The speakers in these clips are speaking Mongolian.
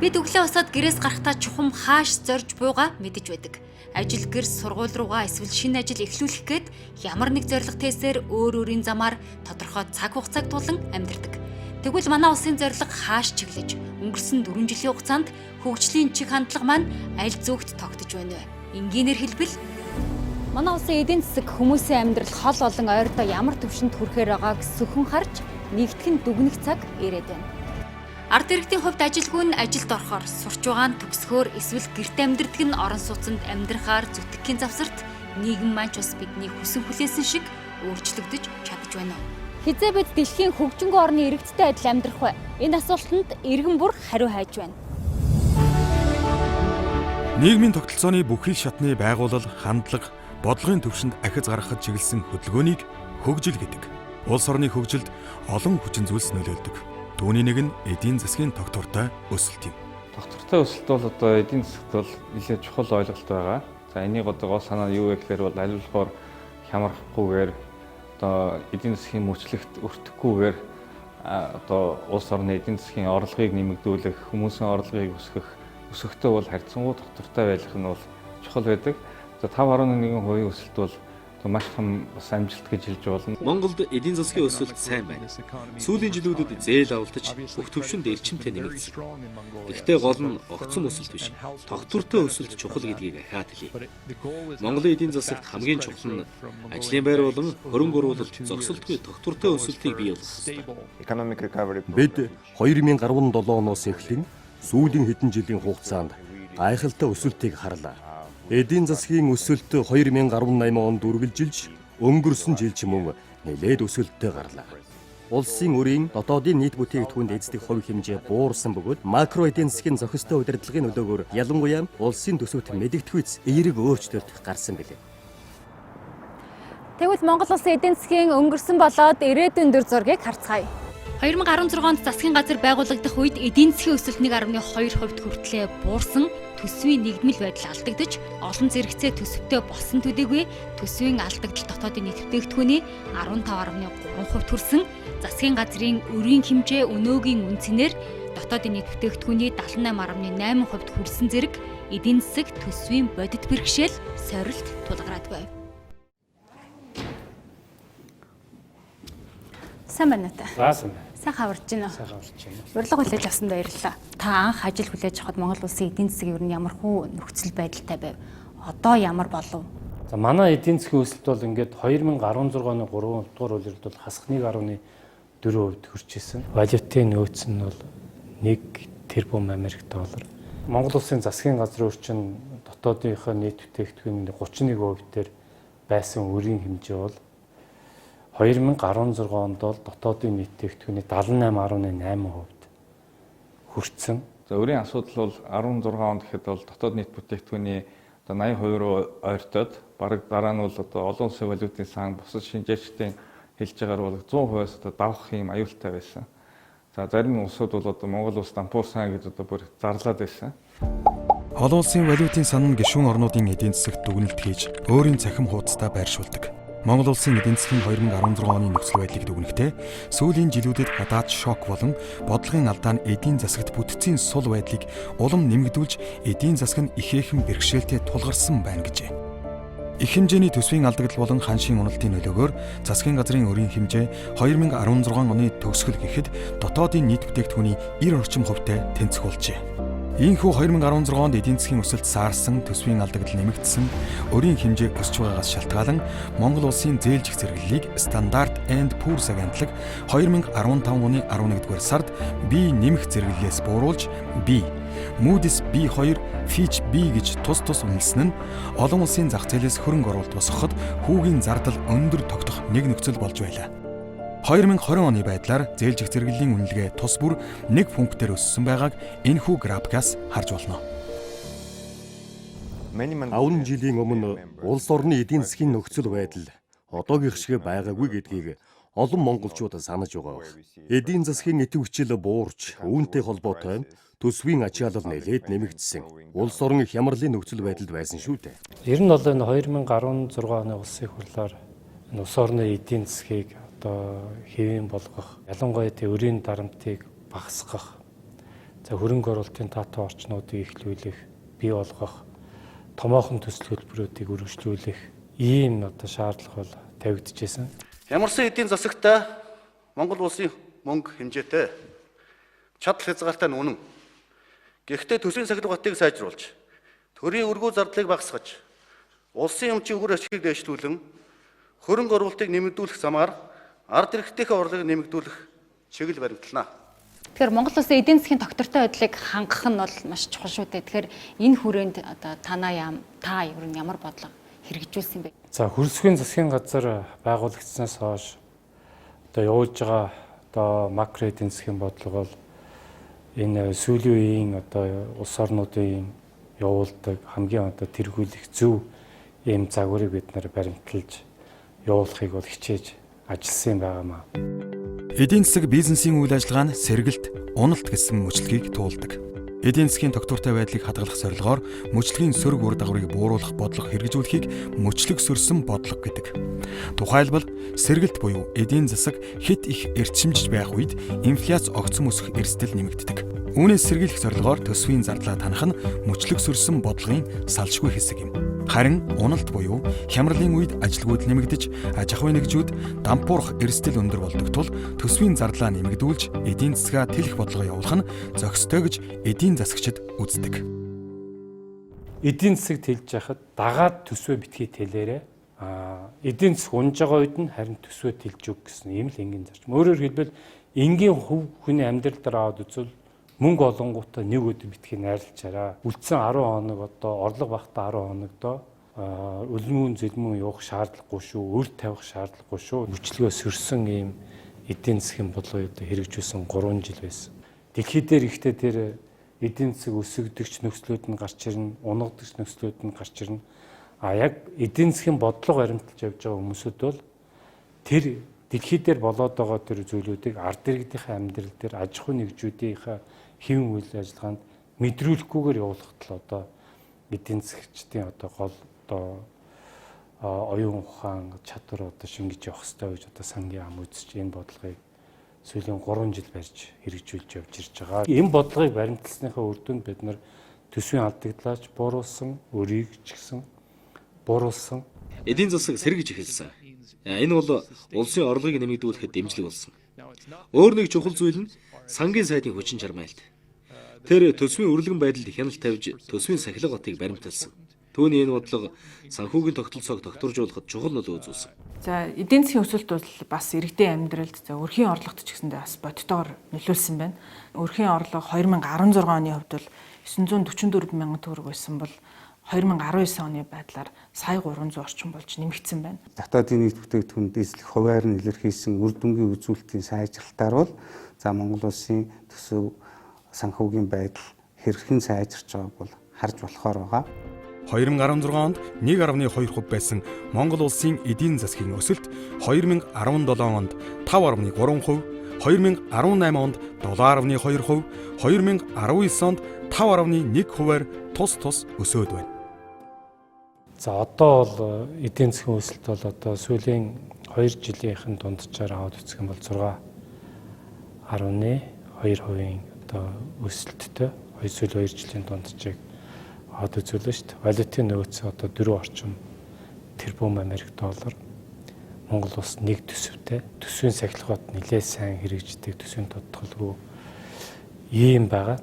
Бид өглөө усаад гэрээс гарахдаа чухам хааш зорж буйгаа мэдэж байдаг. Ажил гэр сургууль руугаа эсвэл шинэ ажил эхлүүлэх гээд ямар нэг зорилго тээсээр өөр өөрийн замаар тодорхой цаг хугацааг тулан амьдардаг. Тэгвэл манай улсын зорилго хааш чиглэж өнгөрсөн 4 жилийн хугацаанд хөгжлийн чиг хандлага маань аль зүгт тогтож байна вэ? Энгийнээр хэлбэл манай улсын эдийн засаг хүмүүсийн амьдрал хол болон ойрдоо ямар төвшөнд хүрэхээр байгааг сүхэн харж нэгтгэн дүгнэх цаг ирээд байна. Ард иргэдийн хувьд ажилгүй нь ажилд орохоор, сурч байгаа нь төгсгөөр эсвэл гэрт амьдардаг нь орон сууцнд амьдрахаар зүтгэхийн завсарт нийгэм маань ч бас бидний хүсэн хүлээсэн шиг өөрчлөгдөж чадж байна. Хизээ бид дэлхийн хөгжингөө орны иргэдтэй адил амьдрах вэ? Энэ асуултанд иргэн бүр хариу хайж байна. Нийгмийн тогтолцооны бүхий шатны байгууллал, хандлага, бодлогын төвшөнд ахиц гаргахад чиглэсэн хөдөлгөөнийг хөгжил гэдэг. Улс орны хөгжилд олон хүчин зүйлс нөлөөлдөг. Түүний нэг нь эдийн засгийн тогтвортой өсөлт юм. Тогтвортой өсөлт бол одоо эдийн засагт бол нэлээд чухал ойлголт байгаа. За энийг одоо гол санаа нь юу вэ гэхээр бол аль болохоор хямрахгүйгээр одоо эдийн засгийн мөчлөгт өртөхгүйгээр одоо улс орны эдийн засгийн орлогыг нэмэгдүүлэх, хүмүүсийн орлогыг өсгөхтэй бол харьцангуй тогтвортой байх нь бол чухал байдаг. За 5.1% өсөлт бол маш том бас амжилт гэж хэлж болно. Монголд эдийн засгийн өсөлт сайн байна. Сүүлийн жилүүдэд зээл авалтаж бүх төвшөнд эрчимтэй нэмэгдсэн. Гэхдээ гол нь огцом өсөлт биш, тогтвортой өсөлт чухал гэдгийг ахаад хэлье. Монголын эдийн засагт хамгийн чухал нь ажлын байр болон хөрөнгө оруулалт зогсолтгүй тогтвортой өсөлтийг бий болгох. Бид 2017 оноос эхлэн сүүлийн хэдэн жилийн хугацаанд гайхалтай өсөлтийг харлаа. Эдийн засгийн өсөлт 2018 онд үргэлжилж өнгөрсөн жил ч мөн нэлээд өсөлттэй гарлаа. Улсын өрийн дотоодын нийт бүтээгдэхүүнд эзлэх хувь хэмжээ буурсан бөгөөд макро эдийн засгийн зохистой удирдлагын нөлөөгөөр ялангуяа улсын төсөвт мэдэгдэхүйц эерэг өөрчлөлт гарсан билээ. Тэгвэл Монгол улсын эдийн засгийн өнгөрсөн болоод ирээдүйн дүр зургийг харцгаая. 2016 онд засгийн газар байгуулагдах үед эдийн засгийн өсөлт 1.2% хүртлээр буурсан, төсвийн нэгдмэл байдал алдагдаж, олон зэрэгцээ төсөвтэй болсон төдийгүй төсвийн алдагдал дотоодын нийт бүтээгдэхүүний 15.3% төрсөн, засгийн газрын өрийн хэмжээ өнөөгийн үндсээр дотоодын нийт бүтээгдэхүүний 78.8% хүрсэн зэрэг эдийн засаг төсвийн бодит бэрхшээл сорилт тулгараад байв. Сайн байна уу та? Сайн хаварж байна уу? Урилга хүлээж авсан баярлалаа. Та анх ажил хүлээж авахад Монгол улсын эдийн засаг ер нь ямархуу нөхцөл байдалтай байв? Одоо ямар болов? За манай эдийн засгийн өсөлт бол ингээд 2016 оны 3 дугаар улиралд бол хасах 1.4% хүрч ирсэн. Валютын нөөц нь бол 1 тэрбум Америк доллар. Монгол улсын засгийн газрын орчин дотоодынхоо нийт бүтээгдэхүүний 31% дээр байсан өрийн хэмжээ бол 2016 онд бол дотоодын нийт бүтээгдэхүүний 78.8%-д хүрсэн. За өрийн асуудал бол 16 онд гэхэд бол дотоод нийт бүтээгдэхүүний одоо 80% руу ойртоод бараг дараа нь бол одоо олон улсын валютын сан бусад шинжээчдийн хэлж байгаагаар бол 100%-аас одоо давах юм аюултай байсан. За зарим улсууд бол одоо Монгол улс дампуur сан гэж одоо бүр зарлаад байсан. Олон улсын валютын сан нь гишүүн орнуудын эдийн засагт дүгнэлт хийж өөрийн цахим хуудастай байршуулдаг. Монгол улсын эдийн засгийн 2016 оны нөхцөл байдлыг дүгнэхдээ сүүлийн жилүүдэд гадаад шок болон бодлогын алдаа нь эдийн засагт бүтцийн сул байдлыг улам нэмэгдүүлж эдийн засаг нь ихээхэн бэрхшээлтэй тулгарсан байна гэжээ. Их хэмжээний төсвийн алдагдал болон ханшийн уналтын нөлөөгөөр засгийн газрын өрийн хэмжээ 2016 оны төгсгөл гэхэд дотоодын нийт бүтээгдэхүүний 90 орчим хувьтай тэнцэх болжээ. Ийхүү 2016 онд эдийн засгийн өсөлт саарсан, төсвийн алдагдал нэмэгдсэн, өрийн хэмжээ өсч байгаагаас шалтгаалan Монгол улсын зээлжих зэрэглэлийг Standard and Poor's агентлаг 2015 оны 11-р сард B нэмэх зэрэглэлээс бууруулж B, Moody's B2, Fitch B гэж тус үнэлсэн нь олон улсын зах зээлээс хөрөнгө оруулалт босгоход хүүгийн зардал өндөр тогтох нэг нөхцөл болж байлаа. 2020 оны байдлаар зээлжих зэрэглэлийн үнэлгээ тус бүр 1 пунктээр өссөн байгааг энэхүү графикаас харж болно. 10 жилийн өмнө улс орны эдийн засгийн нөхцөл байдал одоогийнх шиг байгаагүй гэдгийг олон монголчууд санаж байгаа. Эдийн засгийн идэвхжил буурч, үүнтэй холбоотой төсвийн ачаалал нэлээд нэмэгдсэн. Улс орны хямралын нөхцөл байдалд байсан шүү дээ. Ер нь бол энэ 2016 оны улсын хурлаар улс орны эдийн засгийг одоо хэвэн болгох, ялангуяа өрийн дарамтыг багасгах, за За хөрөнгө оруулалтын татвар орчнуудыг эхлүүлэх, бий болгох, томоохон төсөл хөтөлбөрүүдийг үргэлжлүүлэх ийм шаардлага бол тавигдчихсэн. Ямарсан эдийн засагтай Монгол улсын мөнгө хэмжээтэй чадал хязгаартай нь үнэн. Гэхдээ төсвийн сахилгатыг сайжруулж, төрийн өргөө зардлыг багасгаж, улсын өмчийн үр ашгийг дэвшлүүлэн, хөрөнгө оруулалтыг нэмэгдүүлэх замаар ард иргэдийнхээ орлогыг нэмэгдүүлэх чиглэл баримтлана. Тэгэхээр Монгол улсын эдийн засгийн тогтвортой байдлыг хангах нь бол маш чухал шүү дээ. Тэгэхээр энэ хүрээнд та ер нь ямар бодлого хэрэгжүүлсэн бэ? За хөрсгийн засгийн газар байгуулагдсанаас хойш явуулж байгаа макро эдийн засгийн бодлого бол энэ сүүлийн үеийн улс орнуудын явуулдаг хамгийн тэргүүлэх зөв ийм загварыг бид нар баримталж явуулахыг бол хичээж ажилласан байгаамаа. Эдийн засаг бизнесийн үйл ажиллагаа нь сэргэлт, уналт гэсэн мөчлөгийг туулдаг. Эдийн засгийн тогтвортой байдлыг хадгалах зорилгоор мөчлөгийн сөрөг үр дагаврыг бууруулах бодлого хэрэгжүүлэхийг мөчлөг сөрсөн бодлого гэдэг. Тухайлбал сэргэлт буюу эдийн засаг хэд их эрчимжиж байх үед инфляц огцом өсөх эрсдэл нэмэгддэг. Үүнээс сэргийлэх зорилгоор төсвийн зардлаа танах нь мөчлөг сөрсөн бодлогын салшгүй хэсэг юм. Харин уналт буюу хямралын үед ажилгүйд нэмэгдэж, аж ахуйн нэгжүүд дампуурах эрсдэл өндөр болдог тул төсвийн зардлаа нэмэгдүүлж эдийн засгаа тэлэх бодлого явуулах нь зохистой гэж эдийн засагчид үздэг. Эдийн засаг тэлж яхад дагаад төсвөө битгий тэлээрээ эдийн засаг унж байгаа үед нь харин төсвөө тэлж өг гэсэн ийм л энгийн зарчим. Өөрөөр хэлбэл энгийн хөв хүний амьдрал дээр аваад үзвэл мөнгө олонгуудаа нэг өдөр битгий найрлалчаараа үлдсэн 10 хоног орлого багтаа 10 хоног өлмөн зэлмэн явах шаардлагагүй шүү, өр тавих шаардлагагүй шүү. Мөчлөгөө сөрсөн ийм эдийн засгийн бодлогыг хэрэгжүүлсэн 3 жил байсан. Дэлхий дээр ихтэй тэр эдийн засаг өсөгдөгч нөхцлүүд нь гарч ирнэ, унгадагч нөхцлүүд нь гарч ирнэ. Яг эдийн засгийн бодлого баримталж явж байгаа хүмүүсүүд бол тэр дэлхий дээр болоод байгаа тэр зүйлүүдийг ард иргэдийнхээ амьдрал дээр аж ахуй нэгжүүдийнхээ хэвэн үйл ажиллагаанд мэдрүүлэхгүйгээр явуулах тал эдийн засгчдын гол оюун ухаан чадвар шингэж явах хэрэгтэй гэж сангийн ам үзэж энэ бодлогыг сүүлийн 3 жил барьж хэрэгжүүлж явж ирж байгаа. Энэ бодлогыг баримталсныхаа үр дүнд бид нар төсвийн алдагдлаач бууруулсан, өрийг ч гэсэн бууруулсан. Эдийн засаг сэргэж эхэлсэн. Энэ бол улсын орлогыг нэмэгдүүлэхэд дэмжлэг болсон. Өөр нэг чухал зүйл нь сангийн сайдын хүчин чармайлт. Тэр төсвийн өрлөгөн байдалд хяналт тавьж төсвийн сахилга батыг баримталсан. Түүний энэ бодлого санхүүгийн тогтолцоог тогтворжуулахад чухал нөлөө үзүүлсэн. За эдийн засгийн өсөлт бол бас иргэдийн амьдралд өрхийн орлогот ч гэсэндээ бас бодитоор нөлөөлсөн байна. Өрхийн орлого 2016 оны хувьд бол 944 мянган төгрөг байсан бол 2019 оны байдлаар сая 300 орчим болж нэмэгдсэн байна. Дотоодын нийт бүтээгдэхүүн дээшлэх хуваар нь илэрхийлсэн үр дүнгийн үзүүлэлтийн сайжралтаар бол Монгол улсын төсөв санхүүгийн байдал хэрхэн сайжирч байгааг бол харж болохоор байгаа. 2016 онд 1.2% байсан Монгол улсын эдийн засгийн өсөлт 2017 онд 5.3%, 2018 онд 7.2%, 2019 онд 5.1%-аар тус өсөөд байна. За одоо бол эдийн засгийн өсөлт бол сүүлийн 2 жилийнхэн дунджаар аваад үзэх юм бол 6.1% өсөлттэй сүүлийн 2 жилийн дунджийг аваад үзүүлнэ шүү дээ. Валютын нөөц 4 орчим тэрбум Америк доллар. Монгол улс нэг төсөвтэй. Төсвийн сахилгад нэлээд сайн хэрэгждэг, төсвийн тодтолгүй ийм байгаа.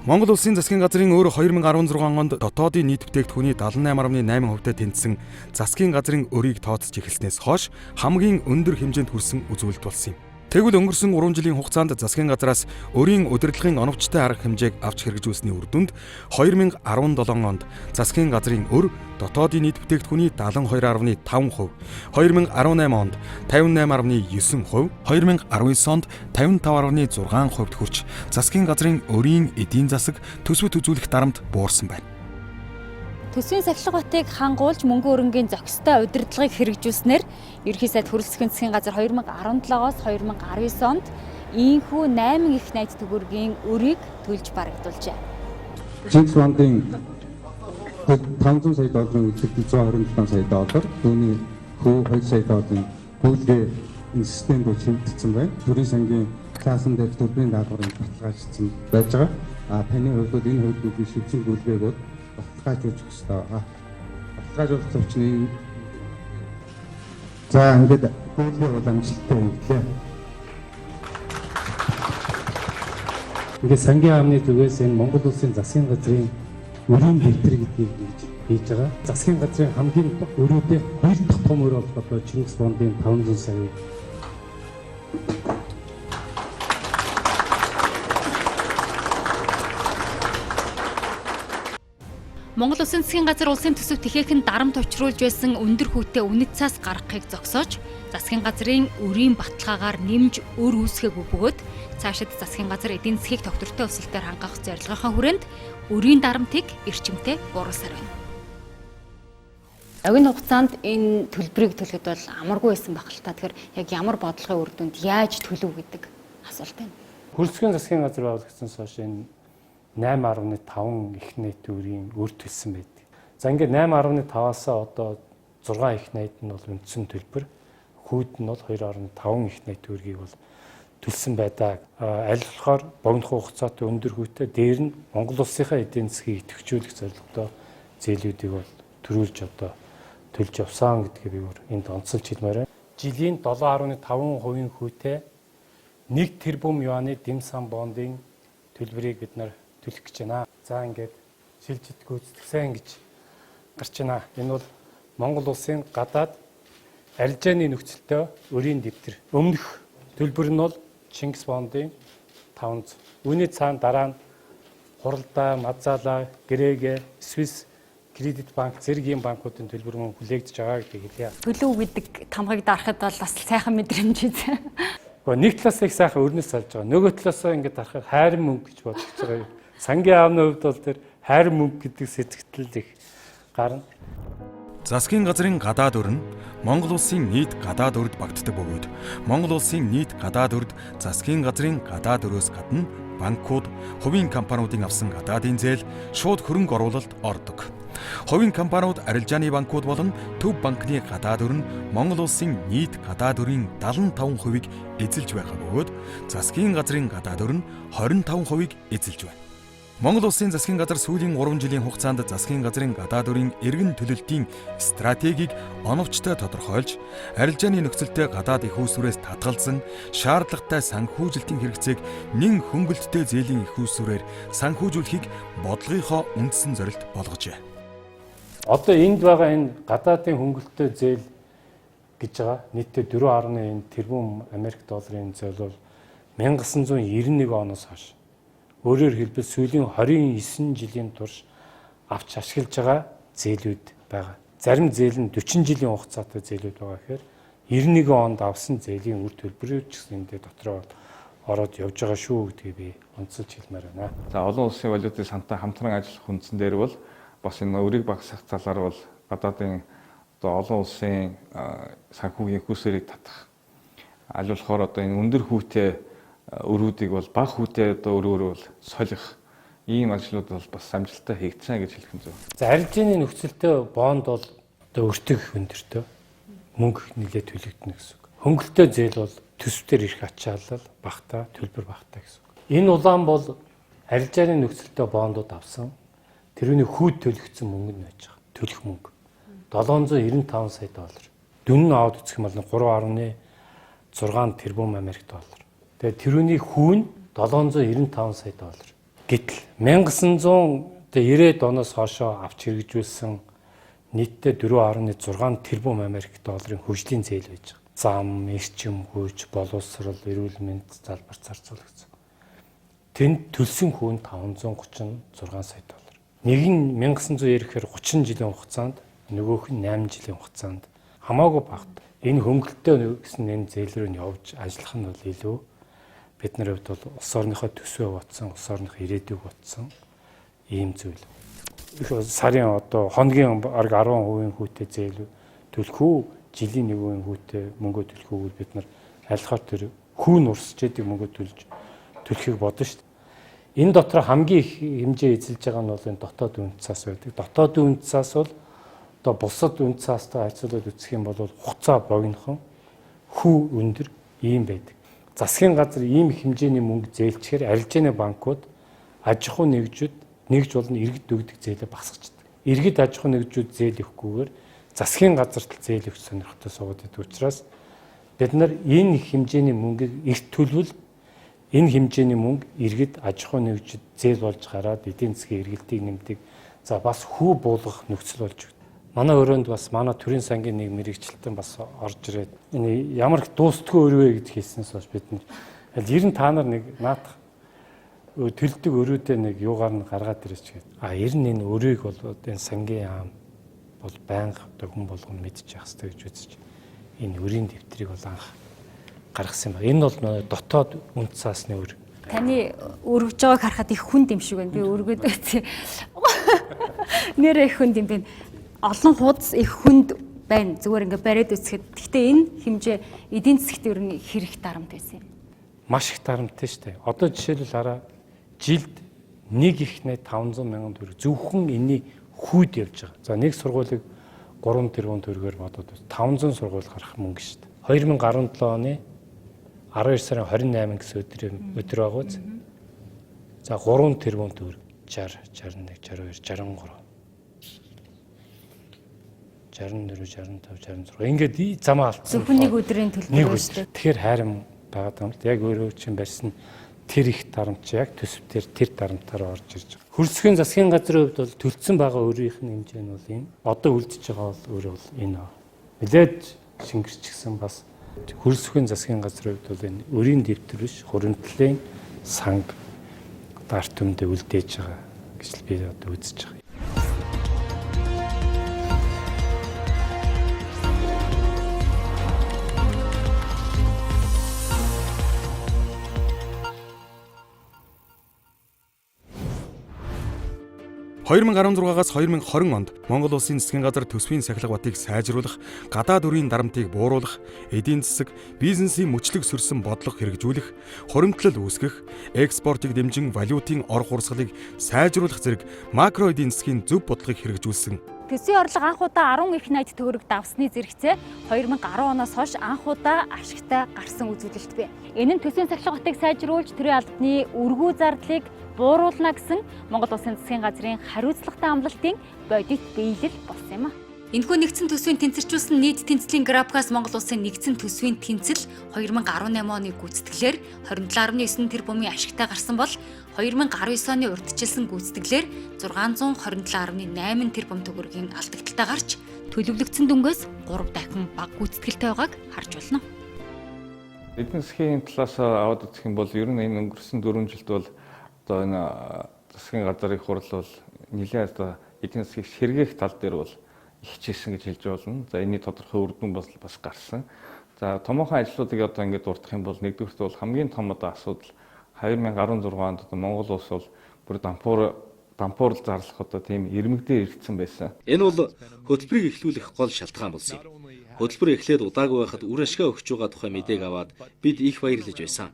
Монгол улсын засгийн газрын өөр 2016 онд дотоодын нийт бүтээгдэхүүний 78.8%-тай тэнцсэн засгийн газрын өрийг тооцож эхэлснээс хойш хамгийн өндөр хэмжээнд хүрсэн үзүүлэлт болсон юм. Тэгвэл өнгөрсөн 3 жилийн хугацаанд засгийн газраас өрийн удирдлагын оновчтой арга хэмжээг авч хэрэгжүүлсний үр дүнд 2017 онд засгийн газрын өр дотоодын нийт бүтээгдэхүүний 72.5%, 2018 онд 58.9%, 2019 онд 55.6%-д хүрч засгийн газрын өрийн эдийн засаг төсвөд үзүүлэх дарамт буурсан байна. Төсвийн сахилга батыг хангуулж мөнгө өрөнгийн зохистой удирдлагыг хэрэгжүүлснээр ерхий сайд хөрөлцөх засгийн газар 2017-оос 2019 онд ийхүү 8 их найз төгрөгийн өрийг төлж барагдуулжээ. Чингис Вандын 500 сая долларын үйлдэл 127 сая доллар, түүний хүү 2 сая долларын гүйлгээ энэ системд шимтгдсэн байна. Төрийн сангийн классан дээр төлбөрийн даалгаврыг баталгаажсан байж байгаа. Таны хувьд бол энэ хөлбөрийн шивжин гүйлгээг баталгаажуулж өгөх хэрэгтэй байгаа. Баталгаажуулах төвчний за ингээд гүйлгээ бол амжилттай явуулаа. Ингээд сангийн амны зүгээс энэ Монгол улсын засгийн газрын өрийн дэвтэр гэдгийг хийж байгаа. Засгийн газрын хамгийн өрөөдөө 2 дахь том өрөө болохоор Чингис Вандын 500 сая. Монгол Улсын засгийн газар улсын төсөв тэхээхэн дарамт учруулж байсан өндөр хүүтэй үнэт цаас гаргахыг зогсоож, засгийн газрын өрийн баталгаагаар нэмж өр үүсгэхийг бөгөөд цаашид засгийн газар эдийн засгийг тогтвортой өсөлтөөр хангах зорилгынхаа хүрээнд өрийн дарамтыг эрчимтэй бууруулсаар байна. Огийн хугацаанд энэ төлбөрийг төлөхөд бол амаргүй байсан байх л та. Тэгэхээр яг ямар бодлогын үр дүнд яаж төлөв гэдэг асуулт байна. Хөрсгийн засгийн газар байгуулагдсанаас хойш энэ 8.5 их найт өрийн өр төлсөн байдаг. За ингээд 8.5-аас одоо 6 их найт нь бол үндсэн төлбөр, хүүд нь бол 2.5 их найт өргийг бол төлсөн байдаг. Аль болохоор богино хугацаатай өндөр хүүтэй дээр нь Монгол улсынхаа эдийн засгийг идэвхжүүлэх зорилготой зээлүүдийг бол төрүүлж одоо төлж явсан гэдгийг би энд онцолж хэлмээр байна. Жилийн 7.5% хүүтэй 1 тэрбум юаны дэм сан бондын төлбөрийг бид нар төлөх гэж байна. За ингээд шилжилт гүйцэтгэсэн гэж гарч байна. Энэ бол Монгол улсын гадаад арилжааны нөхцөлтэй өрийн дэвтэр. Өмнөх төлбөр нь бол Чингис Вандын 500. Үүний цаана дараа нь Хуралдаа, Мазала, Грэгэ, Свис кредит банк, зэргийн банкуудын төлбөр мөн хүлээгдэж байгаа гэдгийг хэлье. Төлөв гэдэг тамгыг дарахад бол бас сайхан мэдрэмж үү. Нэг талаас их сайхан өрнөс салж байгаа. Нөгөө талаас ингээд дарахад хайрын мөнгө гэж бодож байгаа. Сангийн аавны хувьд бол тэр хайрын мөнгө гэдэг сэтгэл их гарна. Засгийн газрын гадаад өр нь Монгол улсын нийт гадаад өрд багтдаг бөгөөд Монгол улсын нийт гадаад өрд засгийн газрын гадаад өрөөс гадна банкуд, хувийн компаниудын авсан гадаадын зээл шууд хөрөнгө оруулалт ордог. Хувийн компаниуд, арилжааны банкуд болон төв банкны гадаад өр нь Монгол улсын нийт гадаад өрийн 75%-ийг эзэлж байгаа бөгөөд засгийн газрын гадаад өр нь 25%-ийг эзэлж байна. Монгол улсын засгийн газар сүүлийн 3 жилийн хугацаанд засгийн газрын гадаад өрийн эргэн төлөлтийн стратегийг оновчтой тодорхойлж, арилжааны нөхцөлтэй гадаад их үүсвэрээс татгалзан, шаардлагатай санхүүжилтийн хэрэгцээг нэн хөнгөлттэй зээлийн их үүсвэрээр санхүүжүүлэхийг бодлогынхоо үндсэн зорилт болгожээ. Одоо энд байгаа энэ гадаадын хөнгөлттэй зээл гэж байгаа нийтдээ 4.1 тэрбум Америк долларын зээл бол 1991 оноос хойш өөрөөр хэлбэл сүүлийн 29 жилийн турш авч ашиглаж байгаа зээлүүд байгаа. Зарим зээл нь 40 жилийн хугацаатай зээлүүд байгаа гэхээр 91 онд авсан зээлийн үр төлбөрүүд ч гэсэн энэ дотроо ороод явж байгаа шүү гэдгийг би онцолж хэлмээр байна. За олон улсын валютын сантай хамтран ажиллах үндсэн дээр бол бас энэ өрийг багасгах талаар бол гадаадын одоо олон улсын санхүүгийн хүүсэрийг татах аль болохоор одоо энэ өндөр хүүтэй өрүүдийг бол бага хүүтэй одоо өрөөр бол солих ийм ажлууд бол бас амжилттай хийгдсэн гэж хэлэх юм зөв. За арилжааны нөхцөлтэй бонд бол одоо өртөг өндөртэй мөнгө нэлээд төлөгдөнө гэсэн үг. Хөнгөлтэй зээл бол төсвтөр ирэх ачаалал багтаа төлбөр багтаа гэсэн үг. Энэ улаан бол арилжааны нөхцөлтэй бондууд авсан тэрүүний хүүд төлөгдсөн мөнгө нь байж байгаа. Төлөх мөнгө 795 сая доллар. Дүн нь аваад үзэх юм бол 3.6 тэрбум Америк доллар. Тэгээ тэрүүний хүүн 795 сая доллар. Гэтэл 1990-ад оноос хойшоо авч хэрэгжүүлсэн нийтдээ 4.6 тэрбум Америк долларын хөгжлийн зээл байж байгаа. Зам, эрчим хүч, боловсрол, эрүүл мэнд залбарт зарцуулагдсан. Тэнд төлсөн хүүн 536 сая доллар. Нэг нь 1990 гэхээр 30 жилийн хугацаанд, нөгөөх нь 8 жилийн хугацаанд хамаагүй багт. Энэ хөнгөлөлтөө гэсэн энэ зээл рүү явж ажиллах нь бол илүү бидний хувьд бол улс орныхоо төсвөө бодсон, улс орных ирээдүйг бодсон ийм зүйл. Их сарын одоо хоногийн бараг 10% хүүтэй зээл төлөх үү, жилийн 1% хүүтэй мөнгө төлөх үү бид нар альхаар тэр хүү нурсж яадаг мөнгө төлөхийг бодно шүү дээ. Энэ дотор хамгийн их хэмжээ эзэлж байгаа нь бол энэ дотоод үнэт цаас байдаг. Дотоод үнэт цаас бол одоо бусад үнэт цаастай харьцуулаад үзэх юм бол хугацаа богинохон хүү өндөр ийм байдаг. Засгийн газар ийм хэмжээний мөнгө зээлчээр арилжааны банкуд аж ахуй нэгжүүд нэгж болно иргэд өгдөг зээлээ багасгачдаг. Иргэд аж ахуй нэгжүүд зээл өгөхгүйгээр засгийн газарт зээл өгөх сонирхолтой суугаад идэг учраас бид нар энэ хэмжээний мөнгийг их төлөвл энэ хэмжээний мөнгө иргэд аж ахуй нэгжид зээл болж гараад эдийн засгийн эргэлтийг нэмдэг. За бас хүү буулгах нөхцөл болж байна. Манай өрөөнд бас манай төрийн сангийн нэг мэрэгчлэлтэн бас орж ирээд энэ ямар их дуустгүй өрөө гэж хэлснээс хойш бид ер нь та нар нэг наадах төлдөг өрөөдөө нэг юугаар нь гаргаад ирээч гэдэг. Ер нь энэ өрөөг бол энэ сангийн яам бол байнга одоо хүн болгоно мэдчих хэвээр гэж үзэж энэ өрийн дэвтрийг бол анх гаргасан юм байна. Энэ бол дотоод үнэт цаасны өр. Таны өргөж байгааг харахад их хүнд юм шиг байна. Би өргөд байцээ. Нэрээ их хүнд юм байна. Олон хуудас их хүнд байна. Зүгээр ингээ бариад үсгэхэд. Гэхдээ энэ хэмжээ эдийн засгт ер нь хэрэг дарамт байсан юм. Маш их дарамттай шүү дээ. Одоо жишээлбэл хараа жилд нэг ихнээ 500 мянган төгрөг зөвхөн энэний хүүд явж байгаа. За нэг сургуулийг 3 тэрбум төгрөгөөр бодоод 500 сургууль гарах мөнгө шүү дээ. 2017 оны 12 сарын 28 гэсэн өдөр байгаа үз. За 3 тэрбум төгрөг 60, 61, 62, 63. 64, 65, 66. Ингээд замаа алдсан. Зөвхөн нэг өдрийн төлбөр шүү дээ. Тэгэхээр хайрам байгаа юм л. Яг өөрөө чинь барьсан тэр их дарамт яг төсөвтөр тэр дарамтаар орж ирж байгаа. Хөрсгийн засгийн газрын хувьд бол төлцсөн байгаа өөрийнх нь хэмжээ нь бол энэ. Одоо үлдчихэж байгаа бол өөрөө бол энэ. Нэлээд шингэрчсэн бас хөрсгийн засгийн газрын хувьд бол энэ өрийн дэвтэр биш хуримтлалын санг арт түмдээ үлдээж байгаа гэж би одоо үзэж байгаа. (2016-аас 2020 онд Монгол Улсын засгийн газар төсвийн сахилга батыг сайжруулах, гадаад өрийн дарамтыг бууруулах, эдийн засаг, бизнесийн мөчлөг сөрсөн бодлого хэрэгжүүлэх, хуримтлал үүсгэх, экспортыг дэмжин валютын ор хурсгалыг сайжруулах зэрэг макро эдийн засгийн зөв бодлогыг хэрэгжүүлсэн. Төсвийн орлого анх удаа 10 их найд төгрөг давсны зэрэгцээ 2010 оноос хойш анх удаа ашигтай гарсан үзүүлэлт бий. Энэ нь төсвийн сахилга батыг сайжруулж төрийн албаны өргүү зардлыг бууруулна гэсэн Монгол Улсын засгийн газрын хариуцлагатай амлалтын бодит биелэл болсон юм а. Энэхүү нэгдсэн төсвийн тэнцвэржүүлсэн нийт тэнцлийн графикаас Монгол Улсын нэгдсэн төсвийн тэнцэл 2018 оны гүйцэтгэлээр 27.9 тэрбумын ашигтай гарсан бол 2019 оны урьдчилсан гүйцэтгэлээр 627.8 тэрбум төгрөгийн алдагдaltaй гарч төлөвлөгдсөн дүнгээс 3 дахин бага гүйцэтгэлтэй байгааг харж байна. Эдийн засгийн талаас аваад үзэх юм бол ер нь энэ өнгөрсөн 4 жилд бол одоо энэ засгийн газрын хурал бол нэлээд одоо эдийн засгийг сэргээх тал дээр бол ихжсэн гэж хэлж болно. За энэний тодорхой үр дүн бас гарсан. За томоохон ажлуудыг одоо ингээд дурдах юм бол нэгдүгürt бол хамгийн том одоо асуудал 2016 онд одоо Монгол улс бол бүр дампуурл зарлах одоо тийм ирмэгдээ иргэсэн байсан. Энэ бол хөтөлбөрийг эхлүүлэх гол шалтгаан болсон юм. Хөтөлбөр эхлээд удаагүй байхад үр ашгаа өгч байгаа тухай мэдээг аваад бид их баярлаж байсан.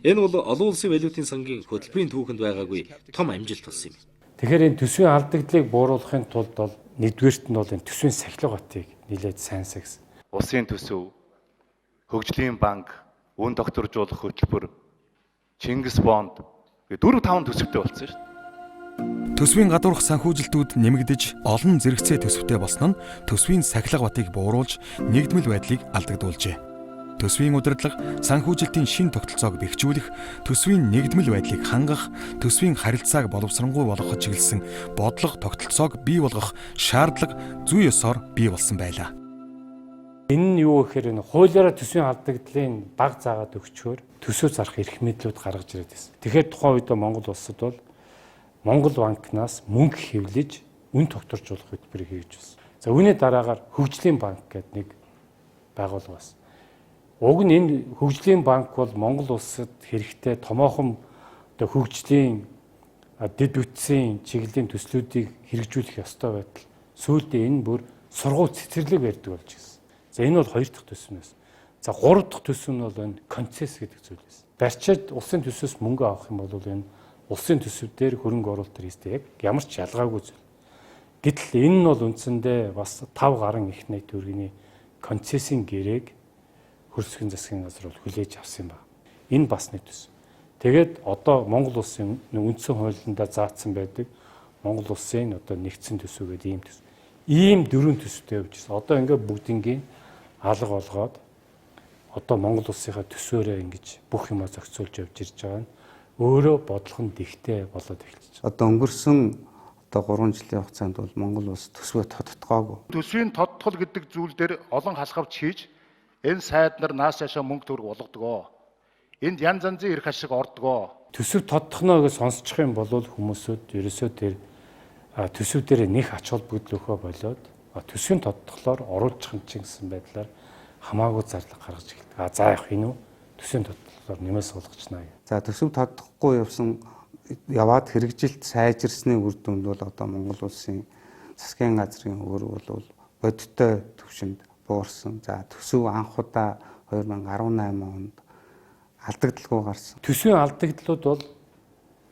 Энэ бол олон улсын валютын сангийн хөтөлбөрийн түүхэнд байгаагүй том амжилт болсон юм. Тэгэхээр энэ төсвийн алдагдлыг бууруулахын тулд бол нэгдүгээрт нь бол энэ төсвийн сахилга батыг нэлээд сайнсаа гэсэн. Улсын төсөв, хөгжлийн банк, үн докторжуулах хөтөлбөр, Чингис бонд 4-5 төсөвтэй болсон шүү дээ. Төсвийн гадуурх санхүүжилтүүд нэмэгдэж олон зэрэгцээ төсөвтэй болсон нь төсвийн сахилга батыг бууруулж нэгдмэл байдлыг алдагдуулжээ. Төсвийн удирдлага, санхүүжилтийн шин тогтолцоог бэхжүүлэх, төсвийн нэгдмэл байдлыг хангах, төсвийн харилцааг боловсронгуй болгоход чиглэсэн бодлого тогтолцоог бий болгох шаардлага зүй ёсоор бий болсон байлаа. Энэ нь юу гэхээр энэ хуулиараа төсвийн алдагдлын баг заагаад өгчөөр төсөв зарах эрх мэдлүүд гаргаж ирээд байсан. Тэгэхээр тухайн үед Монгол улсад бол Монгол банкнаас мөнгө хэвлэж үн тогтворжуулах хөтөлбөрийг хийж байсан. За үүний дараагаар хөгжлийн банк гэдэг нэг байгууллага байсан. Уг нь энэ хөгжлийн банк бол Монгол улсад хэрэгтэй томоохон одоо хөгжлийн дэд бүтцийн чиглэлийн төслүүдийг хэрэгжүүлэх ёстой байтал сүүлдээ энэ бүр сургууль цэцэрлэг барьдаг болж гисэн. За энэ бол хоёр дахь төсвнээс. За 3 дахь төсөв нь бол энэ концесс гэдэг зүйл байсан. Барьчаад улсын төсвөөс мөнгө авах юм бол энэ улсын төсөв дээр хөрөнгө оруулалт хийхдээ яг ямар ч ялгаагүй зүйл. Гэтэл энэ нь бол үндсэндээ бас 5 гаруй их найт төгрөгийн концессийн гэрээг хөрсгийн засгийн газар бол хүлээж авсан байна. Энэ бас нэг төсөв. Тэгээд одоо Монгол улсын үндсэн хуулиндаа заасан байдаг Монгол улсын одоо нэгдсэн төсөв гэдэг ийм төсөв. Ийм 4 төсөвтэй явж байна. Одоо ингээд бүгднгийн алга болгоод одоо Монгол улсынхаа төсөөрөө ингэж бүх юмаа зохицуулж явж ирж байгаа нь өөрөө бодлого нь дэгтэй болоод эхэлж байна. Одоо өнгөрсөн 3 жилийн хугацаанд бол Монгол улс төсвөө тодтогоогүй. Төсвийн тодтгол гэдэг зүйл дээр олон халахвч хийж энэ сайд нар нааш цаашаа мөнгө төгрөг болгодгоо. Энд янз янзын эрх ашиг ордгоо. Төсөв тодтохноо гэж сонсчих юм бол хүмүүсүүд ерөөсөө тэр төсөв дээр нэг ач холбогдлохоо болоод төсвийн тодтохлоор оруулах юм чинь гэсэн байдлаар хамаагүй зарлага гаргаж эхэлдэг. За явах энэ үү? Төсвийн тодтохлоор нэмээс суулгачнаа гэх. За төсөв тодтохгүй яваад хэрэгжилт сайжирсны үр дүнд бол одоо Монгол улсын засгийн газрын өөр бол бодиттой түвшинд буурсан. За төсөв анх удаа 2018 онд алдагдaltaгүй гарсан. Төсвийн алдагдлууд бол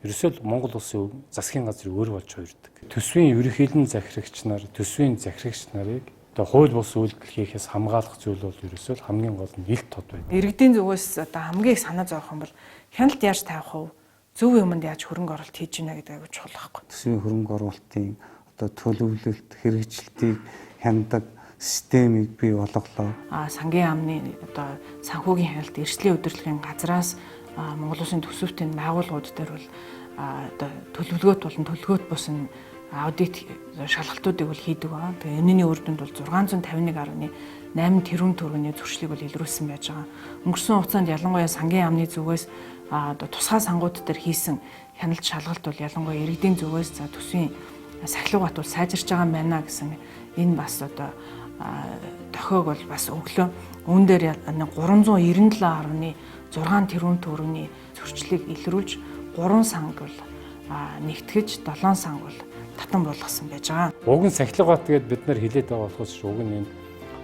ерөөсөө Монгол улсын засгийн газрын өөр болж хувирдаг. Төсвийн ерөнхийлөн захирагч нар, төсвийн захирагч нарыг одоо хууль бус үйлдэл хийхээс хамгаалах зүйл бол ерөөсөө хамгийн гол нь илт тод байдаг. Иргэдийн зүгээс одоо хамгийн их санаа зовох юм бол хяналт яаж тавих вэ? Зөв юмд яаж хөрөнгө оруулалт хийж гинэ гэдэг аюул чухал байхгүй. Төсвийн хөрөнгө оруулалтын одоо төлөвлөлт, хэрэгжилтийг хяндаг системийг бий болголоо. Сангийн яамны одоо санхүүгийн хяналт эрсдлийн удирдлагын газраас Монгол улсын төсөвтийн байгууллагууд дээр бол одоо төлөвлөгөөт болон төлөвлөгөөт бус аудит шалгалтуудыг бол хийдэг байна. Тэгээ энэний үр дүнд бол 651.8 тэрбум төгрөгийн зөрчлийг бол илрүүлсэн байж байгаа. Өнгөрсөн хугацаанд ялангуяа сангийн яамны зүгээс одоо тусгай сангууд дээр хийсэн хяналт шалгалт бол ялангуяа иргэдийн зүгээс за төсвийн сахилга бат бол сайжирч байгаа юм байна гэсэн энэ бас одоо тохиог бол бас өглөө үүн дээр 397.6 тэрбум төгрөгийн зөрчлийг илрүүлж 3 санг бол нэгтгэж 7 санг бол татан болгосон байж байгаа. Уг нь сахилга бат гэдээ бид нар хэлээд байгаа болохоос уг нь энэ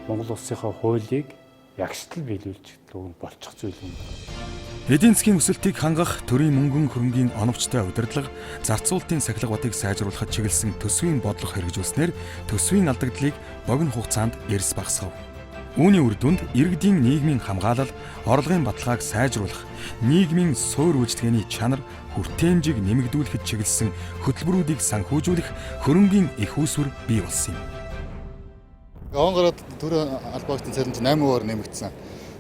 Монгол улсынхаа хуулийг ягштал биелүүлж уг нь болчих зүйл юм. Эдийн засгийн өсөлтийг хангах төрийн мөнгөн хөрөнгийн оновчтой удирдлага, зарцуулалтын сахилга батыг сайжруулахад чиглэсэн төсвийн бодлого хэрэгжүүлснээр төсвийн алдагдлыг богино хугацаанд эрс багасгав. Үүний үр дүнд иргэдийн нийгмийн хамгаалал, орлогын баталгааг сайжруулах, нийгмийн суур үйлчлэгээний чанар, хүртээмжийг нэмэгдүүлэхэд чиглэсэн хөтөлбөрүүдийг санхүүжүүлэх хөрөнгийн их үүсвэр бий болсон юм. Он гараад төрийн албаагчдын цалинж 8% нэмэгдсэн.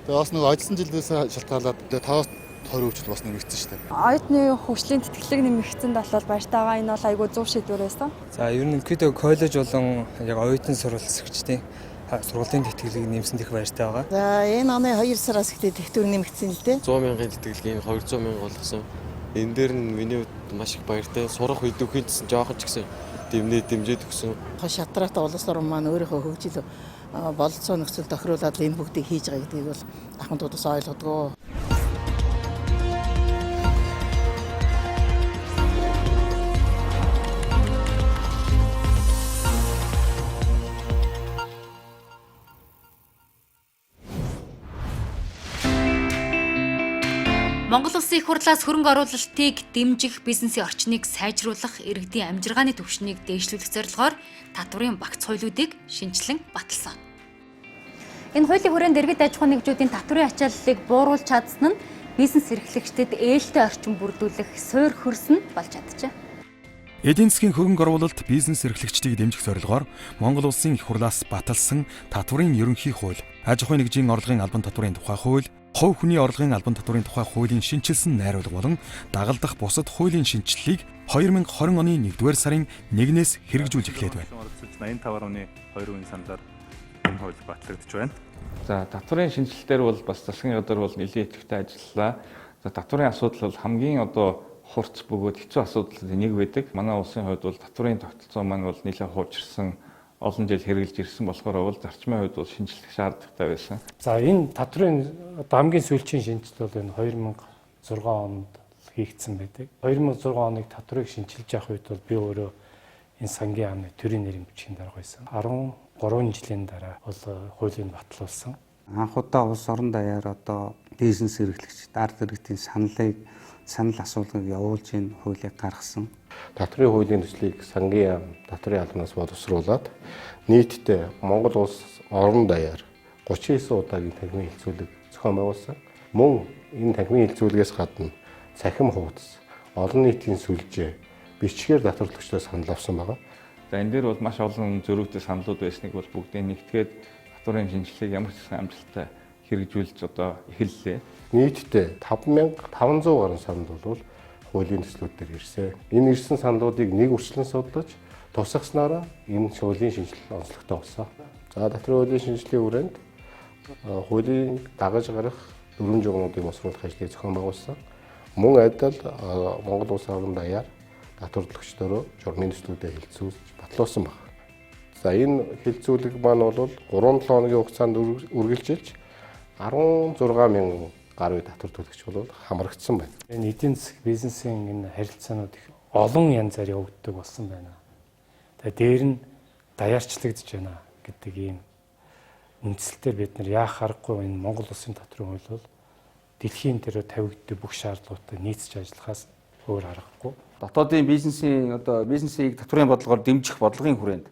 Тэгээ бас нэг ажилласан жилдээс шалтгаалаад 5-20% бас нэмэгдсэн шүү дээ. Оюутны хөгжлийн тэтгэлэг нэмэгдсэнд бол баяртай байгаа. Энэ бол айгүй зөв шийдвэр байсан. За ер нь ерөнхийдөө коллеж болон яг оюутан сурвалжлагчдын сургуулийн тэтгэлгийг нэмсэнд их баяртай байгаа. За энэ оны 2 сараас ихтэй тэтгэлэг нэмэгдсэн л дээ. 100,000-ын тэтгэлгийг 200,000 болгосон. Энэ дээр нь миний хувьд маш их баяртай. Сурах үед үхэлсэн жоохон ч гэсэн дэмжээд өгсөн. Шатраатай улс орн маань өөрийнхөө хөгжил бололцоо нөхцөл тохируулаад энэ бүгдийг хийж байгаа гэдгийг бол ахмадууд бас ойлгодгоо. Монгол улсын их хурлаас хөрөнгө оруулалтыг дэмжих, бизнесийн орчныг сайжруулах, иргэдийн амжиргааны түвшнийг дээшлүүлэх зорилгоор татварын багц хуулиудыг шинжилэн баталсан. Энэ хуулийн хүрээнд иргэд аж ахуй нэгжүүдийн татварын ачааллыг бууруулж чадсан нь бизнес эрхлэгчдэд ээлтэй орчин бүрдүүлэх суурь хөрс нь болж чаджээ. Эдийн засгийн хөрөнгө оруулалт, бизнес эрхлэгчдийг дэмжих зорилгоор Монгол улсын их хурлаас баталсан татварын ерөнхий хууль, аж ахуй нэгжийн орлогын албан татварын тухай хууль, хувь хүний орлогын албан татварын тухай хуулийн шинчилсэн найруулга болон дагалдах бусад хуулийн шинжилгээг 2020 оны 1-р сарын 1-ээс хэрэгжүүлж эхлээд байна. 85 оны 2-ын саналаар энэ хууль батлагдж байна. За татварын шинжилэлтээр бол бас засгийн газар бол нэлээд идэвхтэй ажиллалаа. За татварын асуудал бол хамгийн одоо хурц бөгөөд хэцүү асуудлын нэг байдаг. Манай улсын хувьд бол татварын тогтолцоо маань бол нэлээд хуучирсан, олон жил хэрэгжилж ирсэн болохоор бол зарчмын хувьд бол шинжилэх шаардлагатай байсан. За энэ татварын хамгийн сүүлчийн шинжилэл бол энэ 2006 онд хийгдсэн байдаг. 2006 оныг татварыг шинжилж явах үед бол би өөрөө энэ сангийн яамны төрийн нэрийн бичгийн дарга байсан. 13 жилийн дараа бол хуулийг батлуулсан. Анх удаа улс орон даяар одоо бизнес эрхлэгчид ард иргэдийн санал асуулгыг явуулж ийн хуулийг гаргасан. Татврын хуулийн төслийг сангийн татврын албанаас боловсруулад нийтдээ Монгол улс орон даяар 39 удаагийн танхимын хилцүүлэг зохион байгуулсан. Мөн энэ танхимын хилцүүлгээс гадна цахим хуудас, олон нийтийн сүлжээ, бичгээр татварлагчдаа санал авсан байгаа. За энэ дээр бол маш олон зөрүүтэй саналууд байсныг бол бүгдээ нэгтгээд татврын шинжилгээг ямар ч гэсэн амжилттай хэрэгжүүлж одоо эхэллээ. Нийтдээ 5500 гаруй санал бол хуулийн төслүүд дээр ирсэн. Энэ ирсэн саналуудыг нэг үрчлэн судлаж тусгахснараа энэ хуулийн шинжилгээ онцлогтой болсон. За татврын хуулийн шинжилгээний хүрээнд хуулийн дагаж гарах 4 журмуудыг босруулах ажлыг зохион байгуулсан. Мөн адил Монгол улс орон даяар татварлагчдороо журмын төслүүдэд хэлцүүлж батлуулсан байна. За энэ хэлцүүлэг маань бол 3-7 хоногийн хугацаанд үргэлжилж 16,000 гаруй татвар төлөгч бол хамрагдсан байна. Энэ эдийн засаг бизнесийн энэ харилцаанууд их олон янзаар явагддаг болсон байна. Тэгээ дээр нь даяарчлагдж байна гэдэг ийм үндсэлтээр бид нар яах аргагүй энэ Монгол улсын татврын хууль бол дэлхийн дээр тавигддаг бүх шаардлагуудад нийцж ажиллахаас өөр аргагүй. Дотоодын бизнесийг татврын бодлогоор дэмжих бодлогын хүрээнд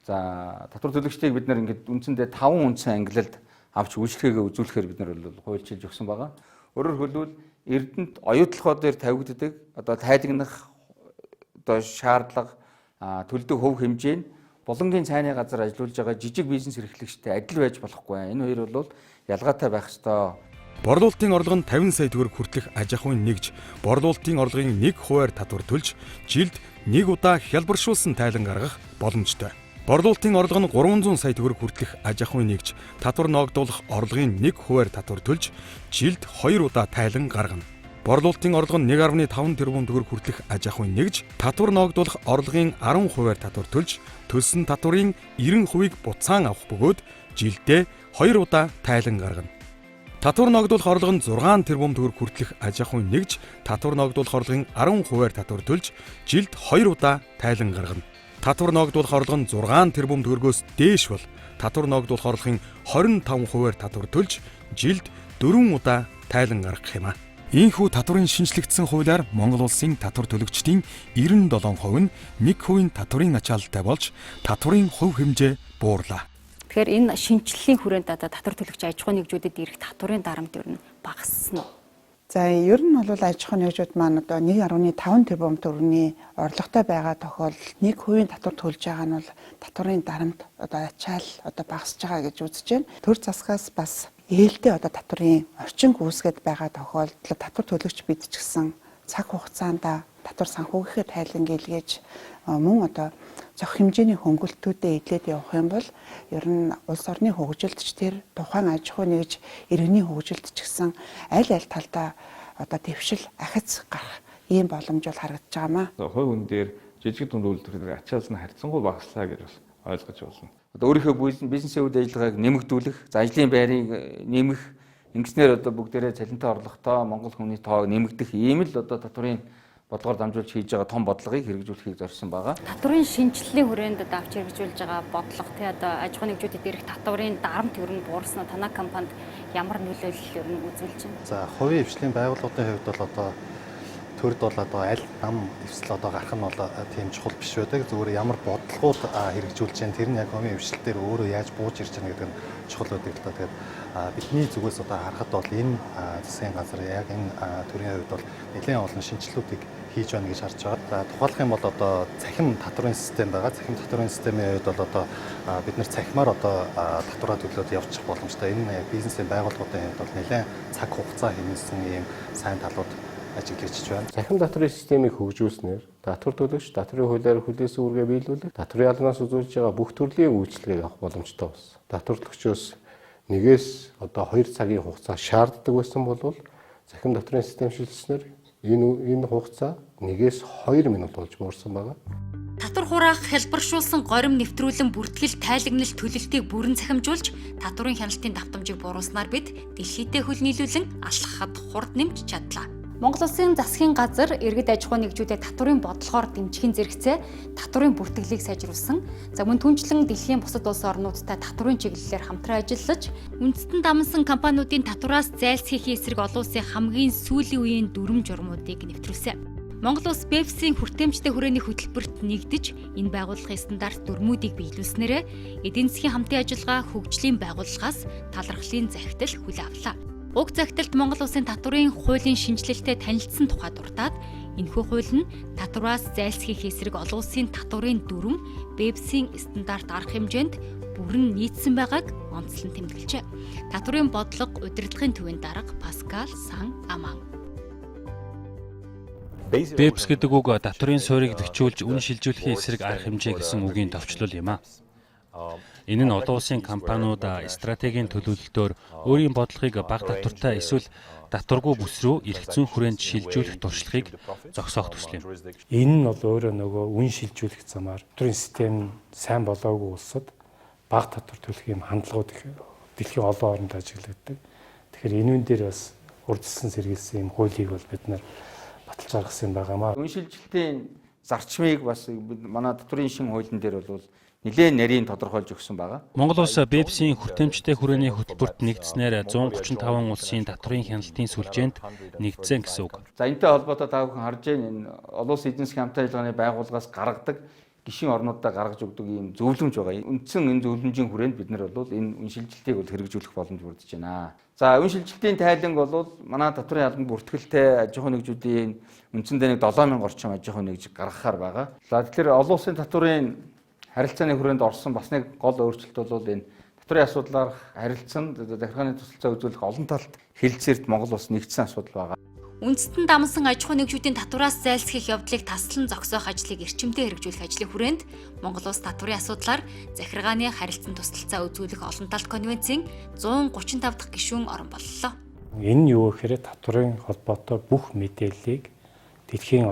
за татвар төлөгчдийг бид нар ингээд үндсэндээ 5 үндсэн ангилалд авч үйлчлэгээ үзүүлэхээр бид нар бол хуульчилж өгсөн байгаа. Өөрөөр хэлбэл Эрдэнэт оюутлогоо дээр тавигддаг одоо тайлагнах одоо шаардлага төлдөг хөв хэмжээ нь булангийн цайны газар ажиллаж байгаа жижиг бизнес эрхлэгчтэй адил байж болохгүй. Энэ хоёр бол ялгаатай байх ёстой. Борлуулалтын орлого нь 50 сая төгрөг хүртэлх аж ахуйн нэгж борлуулалтын орлогын 1 хувиар татвар төлж жилд 1 удаа хялбаршуулсан тайлан гаргах боломжтой. Борлуулалтын орлого нь 300 сая төгрөг хүртэлх аж ахуйн нэгж татвар ноогдуулах орлогын 1 хувиар татвар төлж жилд 2 удаа тайлан гаргана. Борлуулалтын орлого нь 1.5 тэрбум төгрөг хүртэлх аж ахуйн нэгж татвар ноогдуулах орлогын 10 хувиар татвар төлж төлсөн татварын 90%-ийг буцаан авах бөгөөд жилдээ 2 удаа тайлан гаргана. Татвар ноогдуулах орлого нь 6 тэрбум төгрөг хүртэлх аж ахуйн нэгж татвар ноогдуулах орлогын 10%-аар татвар төлж жилд 2 удаа тайлан гаргана. Татвар ноогдуулах орлого нь 6 тэрбум төгрөгөөс дээш бол татвар ноогдуулах орлогын 25%-аар татвар төлж жилд 4 удаа тайлан гаргах юм а. Ийхүү татварын шинжлэгдсэн хуулиар Монгол улсын татвар төлөгчдийн 97% нь 1% татварын ачаалттай болж татварын хувь хэмжээ буурлаа. Тэгэхээр энэ шинжилгэлийн хүрээнд одоо татвар төлөгч аж ахуйн нэгжүүдэд ирэх татварын дарамт ер нь багассан уу? За ер нь бол аж ахуйн нэгжүүд маань одоо 1.5 тэрбум төгрөгийн орлоготой байгаа тохиолдолд 1% татвар төлж байгаа нь бол татварын дарамт одоо ачаал одоо багасж байгаа гэж үзэж байна. Төр засгаас бас ээлтэй одоо татварын орчин үүсгэж байгаа тохиолдолд татвар төлөгч бид ч гэсэн цаг хугацаанд татвар санхүүгийнхээ тайлан гэлгээж мөн одоо зөх хэмжээний хөнгөлтүүдэд эдлээд явах юм бол ер нь улс орны хөгжилд ч тэр тухайн аж ахуй нэгж иргэний хөгжилд ч гэсэн аль талдаа одоо дэвшил ахиц гарах ийм боломж бол харагдаж байгаамаа. Хувь хүн дээр жижиг дунд үйлдвэрлэлээр ачаалс нь харьцангуй багаслаа гэж бас ойлгож болно. Одоо өөрийнхөө бизнесийн үйл ажиллагааг нэмэгдүүлэх, за ажлын байрыг нэмэх, ингэснээр одоо бүгдээрээ цалинтай орлоготой Монгол хүний тоог нэмэгдэх ийм л одоо татврын бодлогоор дамжуулж хийж байгаа том бодлогыг хэрэгжүүлэхийг зорьсон байгаа. Татврын шинжилгэлийн хүрээнд авч хэрэгжүүлж байгаа бодлого те одоо аж ахуйн нэгжүүдэд ирэх татврын дарамт ер нь буурснаа танай компанид ямар нөлөөлөл ер нь үзүүлж байна? За хувийн хвшлийн байгууллагын хувьд бол одоо төрд бол одоо аль нам дэвсэл одоо гарах нь бол тийм чухал биш байдаг. Зүгээр ямар бодлогууд хэрэгжүүлж байна тэр нь яг хувийн хвшил дээр өөрөө яаж бууж ирж байгаа гэдэг нь чухал байдаг л та. Тэгээд бидний зүгээс одоо харахад бол энэ засгийн газар яг энэ төрийн хувьд бол нэлээд олон шинжилгэүүдийг хийж байна гэж харж байгаа. За тухайлах юм бол одоо цахим татврын систем байгаа. Цахим татврын системийн хувьд бол одоо бид нар цахимаар одоо татвараа төлөөд явчих боломжтой. Энэ бизнесийн байгууллагуудын хувьд бол нэлээд цаг хугацаа хэмнэсэн ийм сайн талууд ажиглаж байна. Цахим татврын системийг хөгжүүлснээр татвар төлөгч татврын хуулиар хүлээсэн үүргээ биелүүлэх, татврын албанаас үзүүлж байгаа бүх төрлийн үйлчилгээг авах боломжтой болсон. Татварлагчдоос нэгээс одоо 2 цагийн хугацаа шаарддаг байсан бол цахим татврын систем шилжснээр энэ хугацаа 1-2 минут болж буурсан байна. Татвар хураах хэлбэршүүлсэн горим нэвтрүүлэн бүртгэл тайлагналт төлөлтийг бүрэн цахимжуулж татврын хяналтын давтамжийг бууруулснаар бид дэлхийдээ хөл нийлүүлэн алхахад хурд нэмж чадлаа. Монгол Улсын засгийн газар иргэд аж ахуйн нэгжүүдэд татврын бодлогоор дэмжихийн зэрэгцээ татврын бүртгэлийг сайжруулсан. За мөн түнчлэн дэлхийн бусад улс орнуудтай татврын чиглэлээр хамтран ажиллаж, үндэстэн дамнсан компаниудын татвараас зайлсхийхийн эсрэг олон улсын хамгийн сүүлийн үеийн дүрм журмуудыг нэвтрүүлсэн. Монгол улс BEPS-ийн хүртээмжтэй хүрээний хөтөлбөрт нэгдэж, энэ байгууллагын стандарт дүрмүүдийг биелүүлснээрээ эдийн засгийн хамтын ажиллагаа хөгжлийн байгууллагаас талархлын захидал хүлээн авлаа. Уг захидалд Монгол Улсын татврын хуулийн шинжилэлтэд танилцсан тухай дуртаад энэхүү хууль нь татвараас зайлсхийх эсрэг олон улсын татврын дүрм BEPS-ийн стандарт арга хэмжээнд бүрэн нийцсэн байгааг онцлон тэмдэглэжээ. Татврын бодлого удирдлагын төвийн дарга Паскал Сан Аман. BEPS гэдэг үг татврын суурийг дэвчүүлж үн шилжүүлэхийн эсрэг арга хэмжээ гэсэн үгийн товчлол юм а. Энэ нь олон улсын компаниуд стратегийн төлөвлөлтөөр өөрийн бодлогыг бага татвартай эсвэл татваргүй бүс рүү эрх зүйн хүрээнд шилжүүлэх туршлагыг зогсоох төсөл юм. Энэ нь бол өөрөө нөгөө үн шилжүүлэх замаар татврын систем сайн болоогүй улсад бага татвар төлөх юм хандлагууд дэлхийн олон орнд ажиглагддаг. Тэгэхээр энүүн дээр бас урдсан сэргийлсэн юм хуулийг бол бид нар баталж гаргасан юм байгаамаа. Үн шилжилтийн зарчмыг бас манай татврын шин хуулийн дээр бол нэлээд нарийн тодорхойлж өгсөн байгаа. Монгол улс BEPS-ийн хүртээмжтэй хүрээний хөтөлбөрт нэгдснээр 135 улсын татврын хяналтын сүлжээнд нэгдсэн гэсэн үг. За энэтэй холбоотой та бүхэн харж байна, энэ олон улсын эдийн засгийн хамтын ажиллагааны байгууллагаас гаргадаг гишүүн орнуудаа гаргаж өгдөг ийм зөвлөмж байгаа. Үндсэн энэ зөвлөмжийн хүрээнд бид нар бол энэ үн шилжилтийг бол хэрэгжүүлэх боломж бүрдэж байна. За үн шилжилтийн тайланг бол манай татврын албан бүртгэлтэй аж ахуйн нэгжүүдийн үндсэндээ 7000 орчим аж ахуйн нэгж гаргахаар байгаа. За тэгэхээр олон улсын татврын харилцааны хүрээнд орсон бас нэг гол өөрчлөлт бол энэ татврын асуудлаар харилцсан захиргааны тусалцаа үзүүлэх олон талт хэлэлцээрт Монгол улс нэгдсэн асуудал байгаа. Үндэстэн дамнсан аж ахуйн нэгжүүдийн татвараас зайлсхийх явдлыг таслан зогсоох ажлыг эрчимтэй хэрэгжүүлэх ажлын хүрээнд Монгол улс татврын асуудлаар захиргааны харилцан тусалцаа үзүүлэх олон талт конвенцийн 135 дахь гишүүн орон боллоо. Энэ нь юу гэхээр татврын холбоотой бүх мэдээллийг дэлхийн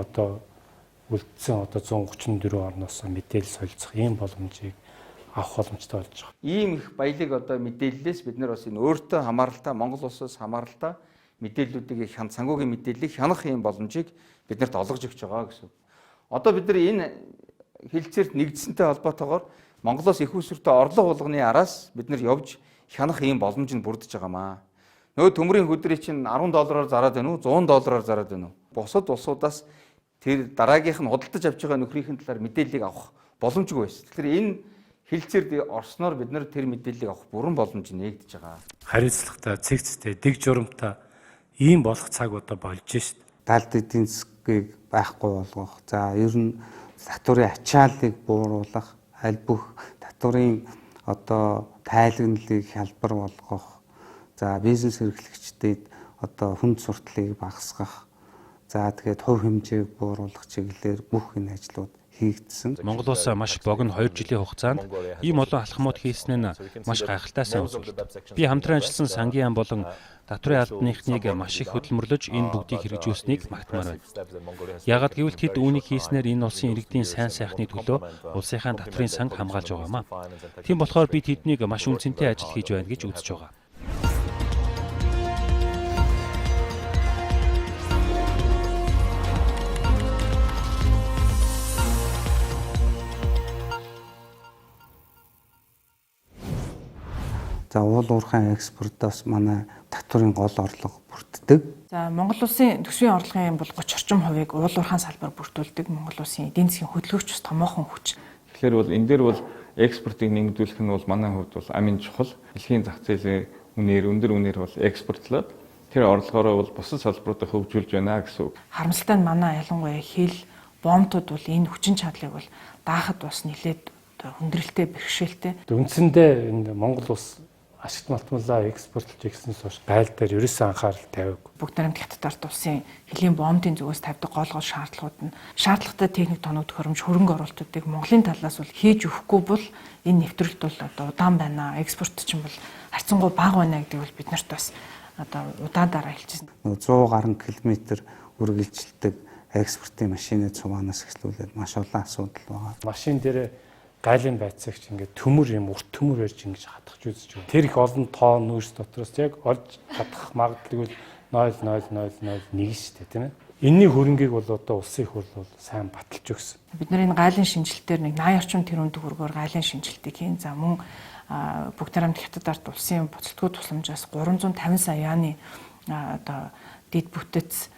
үлдсэн 134 орноос мэдээлэл солилцох ийм боломжийг авах боломжтой болж байгаа. Ийм их баялаг мэдээллээс бид нар бас энэ өөртөө хамааралтай Монгол улсаас хамааралтай мэдээллүүдийг санхүүгийн мэдээллийг хянах ийм боломжийг биднэрт олгож өгч байгаа гэсэн. Одоо бид нар энэ хэлэлцээрт нэгдсэнтэй холбоотойгоор Монголоос их усүртэй орлого болгоны араас бид нар явж хянах ийм боломж нь бүрдэж байгаамаа. Нөгөө төмрийн хөдрийг чинь $10 зараад байна уу, $100 зараад байна уу? Бусад улсуудаас тэр дараагийнх нь худалдаж авч байгаа нөхрийн талаар мэдээллийг авах боломжгүй байсан. Тэгэхээр энэ хэлэлцээр орсноор бид нар тэр мэдээллийг авах бүрэн боломж нээгдэж байгаа. Хариуцлагатай, цэгцтэй, дэг журамтай ийм болох цаг одоо болж шít. Далд эдийн засгийг байхгүй болгох. За ер нь татврын ачааллыг бууруулах, аль бүх татврын тайлагналыг хялбар болгох. За бизнес эрхлэгчдэд хүнд сурталыг багасгах. За тэгээд хувь хэмжээг бууруулах чиглэлээр бүх энэ ажлууд хийгдсэн. Монгол улс маш богино 2 жилийн хугацаанд ийм олон алхмууд хийсэн нь маш гайхалтай сайн үзүүлэлт. Би хамтран ажилласан Сангийн болон татврын албаныхныг маш их хөдөлмөрлөж энэ бүгдийг хэрэгжүүлсэнийг магтмаар байна. Яагаад гэвэл тэд үүнийг хийснээр энэ улсын иргэдийн сайн сайхны төлөө улсынхаа татврын санг хамгаалж байгаамаа. Тийм болохоор би тэднийг маш үнцэнтэй ажил хийж байна гэж үзэж байгаа. За уул уурхайн экспортоос манай татврын гол орлого бүрддэг. За Монгол улсын төсвийн орлогын бол 30 орчим хувийг уул уурхайн салбар бүрдүүлдэг. Монгол улсын эдийн засгийн хөдөлгөгч бас томоохон хүч. Тэгэхээр бол энэ дээр бол экспортыг нэмэгдүүлэх нь бол манай хувьд бол амин чухал. Дэлхийн зах зээлийн өндөр үнээр бол экспортлоод тэр орлогоороо бол бусад салбаруудаа хөгжүүлж байна гэсэн үг. Харамсалтай нь манай ялангуяа хэл, бомтууд бол энэ хүчин чадлыг бол даахад бас нэлээд хүндрэлтэй бэрхшээлтэй. Үндсэндээ энэ Монгол улс ашигт малтмалаа экспортлж ирсэнээс хойш гайл дээр ерөөсөн анхаарал тавиаг. Бүгд найрамд хятад улсын хэлийн бомбын зүгээс тавьдаг гол шаардлагууд нь шаардлагатай техник тоног төхөөрөмж хөрөнгө оруулалтуудыг Монголын талаас бол хийж өгөхгүй бол энэ нэвтрэлт бол удаан байна. Экспорт чинь бол харьцангуй бага байна гэдэг бол бид нарт бас удаадараа хэлчихсэн. 100 гаруй километр үргэлжилдэг экспортын машины цугаанаас эхлүүлээд маш олон асуудал байгаа. Машин дээр гайлын байцаагч ингээд төмөр юм урт төмөр барьж ингэж хатгах үзэж байна. Тэр их олон тоо нүүрс дотроос яг олж хатгах магадлалыг 0.0001 шүү дээ, тийм ээ. Энэний хөрөнгийг бол одоо улсын их хурл бол сайн баталж өгсөн. Бид нар энэ гайлын шинжилтээр нэг 80 орчим тэрбум төгрөгөөр гайлын шинжилтийг хийн. За мөн бүгд хамт хятад ард улсын боцолтгүй тусламжаас 350 сая яаны одоо дэд бүтэц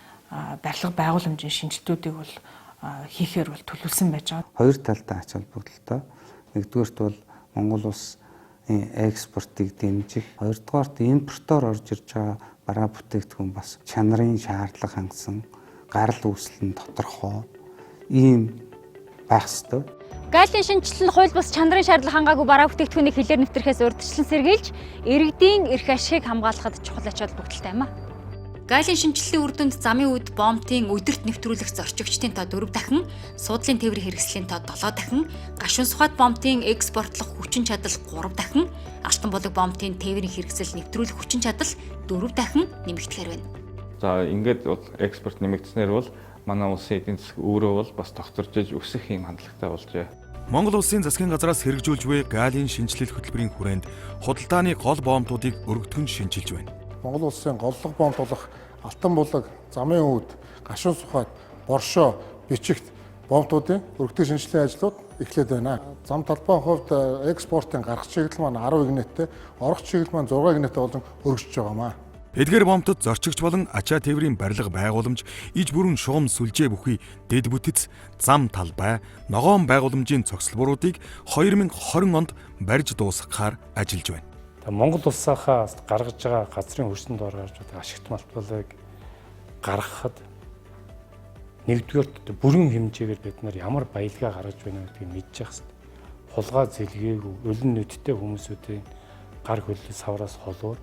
барилга байгууламжийн шинжилтүүдийг бол хийхээр бол төлөвлөсөн байж байгаа. Хоёр талтай ач холбогдолтой. Нэгдүгээрт бол Монгол улс экспортыг дэмжих, хоёрдугаарт импортоор орж ирж байгаа бараа бүтээгдэхүүн бас чанарын шаардлага хангасан, гарал үүсэл нь тодорхой ийм байх ёстой. Гайлын шинжилэл хууль бус чанарын шаардлага хангаагүй бараа бүтээгдэхүүнийг хилээр нэвтрэхээс урьдчилан сэргийлж, иргэдийн эрх ашигыг хамгаалахад чухал ач холбогдолтой юм а. Гайлын шинжиллийн үр дүнд замын үед бомбтын өдөрт нэвтрүүлэх зорчигчдын тоо 4 дахин, суудлын тээврийн хэрэгслийн тоо 7 дахин, гашуун сухад бомбтын экспортлох хүчин чадал 3 дахин, алтан булаг бомбтын тээврийн хэрэгсэл нэвтрүүлэх хүчин чадал 4 дахин нэмэгдэхээр байна. За ингээд экспорт нэмэгдснээр бол манай улсын эдийн засаг өөрөө бол бас тогтворж өсөх юм хандлагатай болжээ. Монгол улсын засгийн газраас хэрэгжүүлж буй гайлын шинжилэл хөтөлбөрийн хүрээнд худалдааны гол бомбуудыг өргөдгөн шинжилж байна. Монгол улсын голлого бомб болох алтан булаг, замын үүд, гашуун сухад, боршоо, бичигт бомбуудын өргөдөг шинжилгээ ажлууд эхлээд байна. Зам талбайн хувьд экспортын гарах чиглэл маань 10 игнэттэй, орох чиглэл маань 6 игнэттэй болон өргөжж байгаамаа. Эдгээр бомбтод зорчигч болон ачаа тээврийн барилга байгууламж, иж бүрэн шугам сүлжээ бүхий дэд бүтэц, зам талбай, ногоон байгууламжийн цогцлборуудыг 2020 онд барьж дуусгахаар ажиллаж байна. Монгол улсаахаа гаргаж байгаа газрын хөрсөнд орж байгаа ашигт малтбалыг гаргахад нэгдүгээр бүрэн хэмжээгээр бид нар ямар баялгаа гаргаж байна гэдгийг мэдчих хэвээр. Хулгай зэлгээгүй, өлөн нүдтэй хүмүүсүүдийн гар хөллөс савраас холуур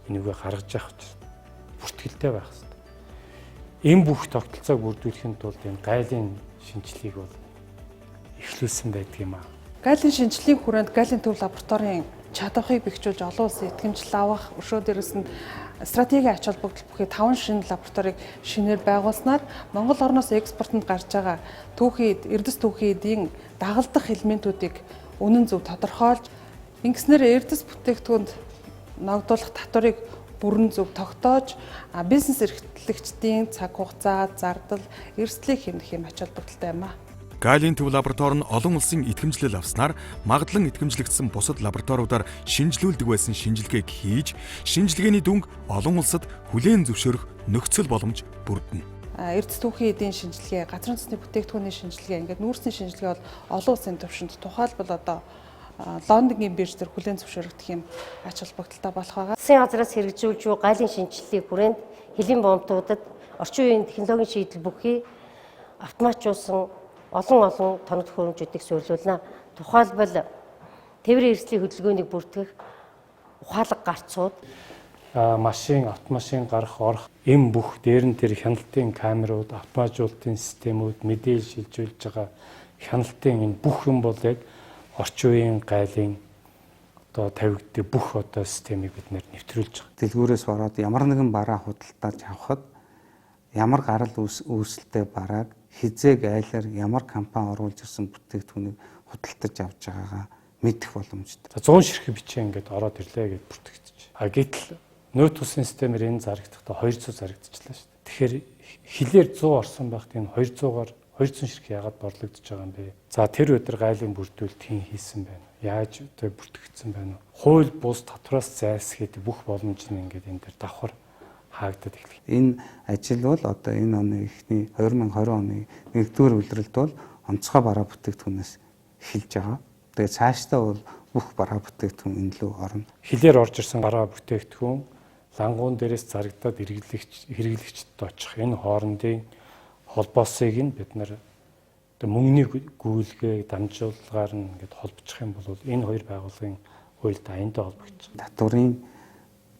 энийгээ гаргаж явах учраас бүртгэлтэй байх хэвээр. Энэ бүх тогтолцоог бүрдүүлэхэд тулд энэ гайлын шинжилгээг бол эхлүүлсэн байдаг юм аа. Гайлын шинжиллийн хүрээнд гайлын төв лабораторийн чадварыг бэхжүүлж олон улсын итгэмжил авах, өршөө дээрээс нь стратегийн ач холбогдол бүхий 5 шинэ лабораторийг шинээр байгуулснаар Монгол орноос экспортод гарч байгаа эрдэс түүхийн эдийн дагалдах элементүүдийг үнэн зөв тодорхойлж, ингэснээр эрдэс бүтээгдэхүүнд ногдуулах татварыг бүрэн зөв тогтоож, бизнес эрхлэгчдийн цаг хугацаа, зардал, эрсдлийг хэмнэх юм ач холбогдолтой юм а. Гайлын төв лаборатори нь олон улсын итгэмжлэл авснаар магадлан итгэмжлэгдсэн бусад лабораториудаар шинжилүүлдэг байсан шинжилгээг хийж, шинжилгээний дүнг олон улсад хүлээн зөвшөөрөх нөхцөл боломж бүрдэнэ. Эрдэс түүхийн эдийн шинжилгээ, газрын цэсний бүтээгдэхүүний шинжилгээ, ингээд нүүрсний шинжилгээ бол олон улсын түвшинд тухайлбал одоо Лондонгийн бирж дээр хүлээн зөвшөөрөгдөх юм ач холбогдолтой болох байгаа. Засгийн газраас хэрэгжүүлж буй гайлын шинжиллийн хүрээнд хэлийн бомбуудад орчин үеийн технологийн шийдэл бүхий автоматжуулсан олон тоног төхөөрөмжүүдийг суйрлуулна. Тухайлбал тээврийн эрсдлийн хөдөлгөөнийг бүртгэх ухаалаг гарцууд, машин, автомашин гарах, орох эм бүх дээр нь тэр хяналтын камерууд, автоматжуулалтын системүүд, мэдээлэл шилжүүлж байгаа хяналтын энэ бүх юм бол яг орчин үеийн гайлын одоо тавигддаг бүх одоо системийг бид нэвтрүүлж байгаа. Дэлгүүрээс ороод ямар нэгэн бараа худалдаж авахад ямар гарал үүсэлтэй барааг хизээ гайлаар ямар компани оруулж ирсэн бүтээгдэхүүнийг худалдаж авч байгаагаа мэдэх боломжтой. 100 ширхэг бичээ ингээд ороод ирлээ гэж бүртгэж. Гэтэл нөөц тусын системээр энэ зарагдахдаа 200 зарагдчихлаа шүү дээ. Тэгэхээр хилээр 100 орсон байхад энэ 200-аар 200 ширхэг яагаад борлогдож байгаа юм бэ? За тэр өдөр гайлын бүрдүүлэлт хийсэн байна. Яаж одоо бүртгэгдсэн байна вэ? Хууль бус татвараас зайлсхийдэг бүх боломж нь ингээд энэ дээр давхар хаагдаад эхлэх. Энэ ажил бол одоо энэ оны эхний 2020 оны 1-р улиралд бол онцгой бараа бүтээгдэхүүнээс эхэлж байгаа. Тэгээ цаашдаа бол бүх бараа бүтээгдэхүүн энэ лөө орно. Хилээр орж ирсэн бараа бүтээгдэхүүн лангуун дээрээс зарагдаад хэрэглэгчдэд очих энэ хоорондын холбоосыг нь бид нар мөнгөний гүйлгээ дамжуулгаар нь ингээд холбочих юм бол энэ хоёр байгууллагын хуульд аяндаа холбогдож байгаа. Татварын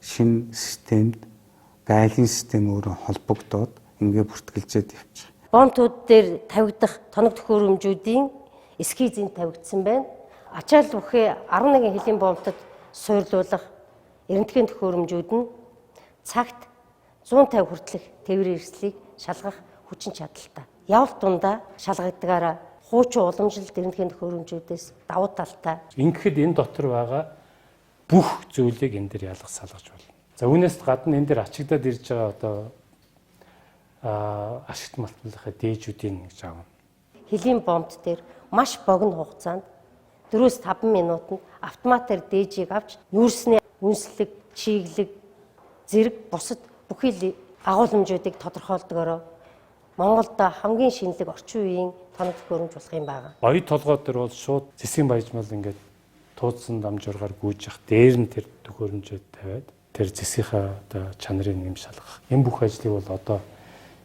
шинэ системд гайлын систем өөрөө холбогдоод ингээ бүртгэлжээд явчих. Бомбтууд дээр тавигдах тоног төхөөрөмжүүдийн эскизийн тавигдсан байна. Ачаал бүхий 11 хэлийн бомбтод суйрлуулах эрентгийн төхөөрөмжүүд нь цагт 150 хүртэлх тээврийн эрсдлийг шалгах хүчин чадалтай. Явал дундаа шалгагдгаараа хуучин уламжлалт эрентгийн төхөөрөмжүүдээс давуу талтай. Ингэхэд энэ дотор байгаа бүх зүйлийг энэ дээр ялгаж салгаж болно. За үүнээс гадна энэ дээр ачигдаад ирж байгаа одоо ашигт малтмалынхаа дээжүүдийн гэж аавна. Хэлийн бомб дээр маш богино хугацаанд 4-5 минутанд автоматар дээжийг авч нүүрсний үнслэг, чиглэг, зэрэг бусад бүхий агуулмжуудыг тодорхойлдогороо Монголда хамгийн шинэлэг орчин үеийн тоног төхөөрөмж болох юм байна. Оюу толгой дээр бол шууд зэсгийн баяжмал ингээд туудсан дамжуургаар гүйж явах дээр нь тэр төхөөрөмжөд тавиад тэр зэсгийнхаа одоо чанарыг нэм шалгах. Энэ бүх ажлыг бол одоо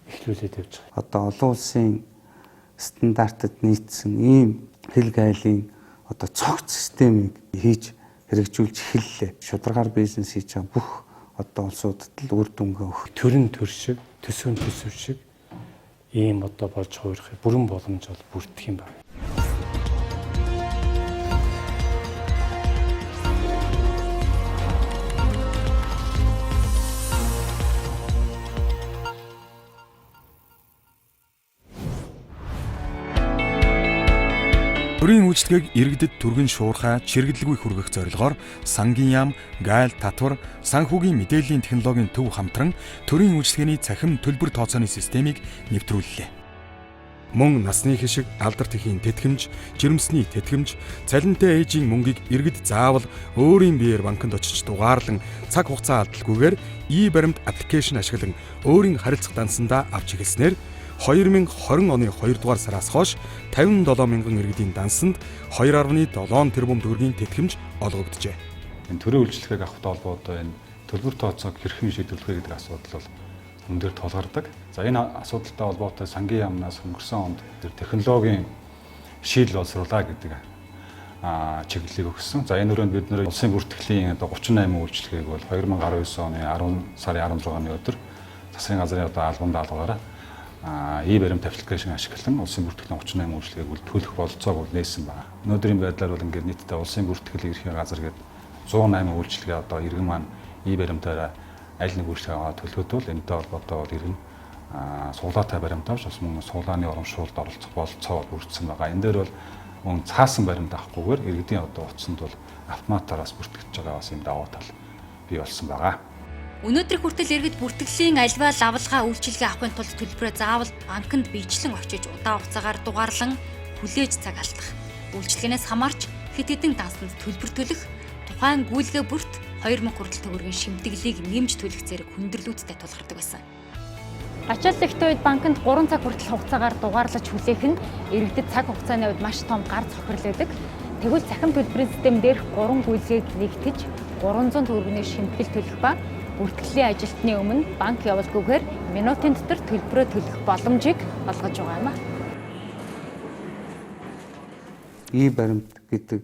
эхлүүлээд явж байгаа. Одоо олон улсын стандартад нийцсэн ийм хэл гайлын одоо цогц системийг хийж хэрэгжүүлж эхэллээ. Шударгаар бизнес хийж байгаа бүх одоо улсуудад л үр дүнгээ өгөх. Төрн төр шиг, төсвөн төсөв шиг ийм одоо болж хуурах бүрэн боломж бол бүрдэх юм байна. Төрийн үйлчлэгийг иргэдэд түргэн шуурхай, чирэгдэлгүй хүргэх зорилгоор сангийн яам, гайл, татвар, санхүүгийн мэдээллийн технологийн төв хамтран төрийн үйлчлэгээний цахим төлбөр тооцооны системийг нэвтрүүллээ. Мөн насны хишиг, алдарт эхийн тэтгэмж, жирэмсний тэтгэмж, цалинтай ээжийн мөнгийг иргэд заавал өөрийн биеэр банкнд очиж дугаарлан цаг хугацаа алдалгүйгээр e-баримт аппликейшн ашиглан өөрийн харилцах дансандаа авч эхэлснээр 2020 оны 2 дугаар сараас хойш 57 мянган иргэдийн дансанд 2.7 тэрбум төгрөгийн тэтгэмж олгогджээ. Энэ төрийн үйлчлэгийг авахтай холбоотой энэ төлбөр тооцоог хэрхэн шийдвэрлэх вэ гэдэг асуудал бол өндөр тулгардаг. За энэ асуудалтай холбоотой сангийн яамнаас өнгөрсөн онд тэр технологийн шийдэл боловсруулаа гэдэг чиглэлийг өгсөн. За энэ өрөөнд бид нэр улсын бүртгэлийн 38 үйлчлэгийг бол 2019 оны 10 сарын 16-ны өдөр засгийн газрын албан даалгавраараа e-баримт аппликейшн ашиглан улсын бүртгэлийн 38 үйлчлэгийг төлөх бололцоог бол нээсэн байна. Өнөөдрийн байдлаар бол ингээд нийтдээ улсын бүртгэлийн ерхий газар гээд 108 үйлчлэгээ одоо иргэн маань e-баримтаараа аль нэг үйлчлэгээ төлөхөд бол энэтэй холбоотой бол иргэн суулаатай баримт авч бас мөн суулааны урамшуулалд оролцох бололцоо бүрдсэн байгаа. Энэ дээр бол мөн цаасан баримт авахгүйгээр иргэдийн одоо утсанд бол автоматараас бүртгэж байгаа бас юм даваа тал бий болсон байгаа. Өнөөдөр хүртэл иргэд бүртгэлийн альва лавлгаа үйлчилгээ авахын тулд төлбөрөө заавал банкнд биечлэн очиж удаа хугацаагаар дугаарлан хүлээж цаг алдах. Үйлчилгээнээс хамаарч хэд хэдэн дансанд төлбөр төлөх, тухайн гүйлгээ бүрт 2000 хүртэл төгрөгийн шимтгэлийг нэмж төлөх зэрэг хүндрэлүүдтэй тулгардаг байсан. Ачаалал ихтэй үед банкнд 3 цаг хүртэл хугацаагаар дугаарлаж хүлээх нь иргэдэд цаг хугацааны хувьд маш том гар цохирол байдаг. Тэгвэл цахим төлбөрийн систем дээрх 3 гүйлгээг нэгтгэж 300 төгрөгийн шимтгэл төлөх ба бүртгэлийн ажилтны өмнө банк явуулгүйгээр минутын дотор төлбөрөө төлөх боломжийг олгож байгаа юм а. E-баримт гэдэг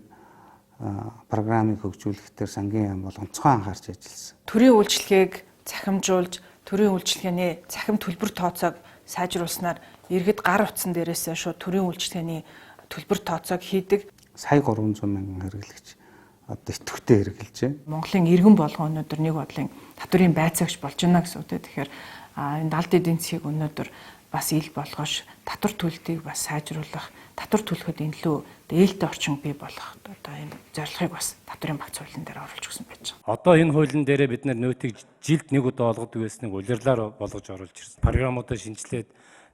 програмыг хөгжүүлэхдээ сангийн яам бол онцгой анхаарч ажилласан. Төрийн үйлчлэгийг цахимжуулж, төрийн үйлчлэгээний цахим төлбөр тооцоог сайжруулснаар иргэд гар утсан дээрээсээ шууд төрийн үйлчлэгээний төлбөр тооцоог хийдэг. Сая 300 мянган хэрэглэгч одоо идэвхтэй хэрэгжилжээ. Монголын иргэн болгон өнөөдөр нэг бодлын татврын байцаагч болж байна гэсэн үг. Тэгэхээр энэ далд эдийн засгийг өнөөдөр бас ил болгоош татвар төлөлтийг бас сайжруулах, татвар төлөхөд илүү ээлтэй орчин бий болох одоо энэ зорилгыг бас татврын багц хуулийн дээр оруулж өгсөн байж байгаа. Одоо энэ хуулийн дээрээ бид нөөтийг жилд нэг удаа олгодог байсныг улирлаар болгож оруулж ирсэн. Програмуудаа шинжилээд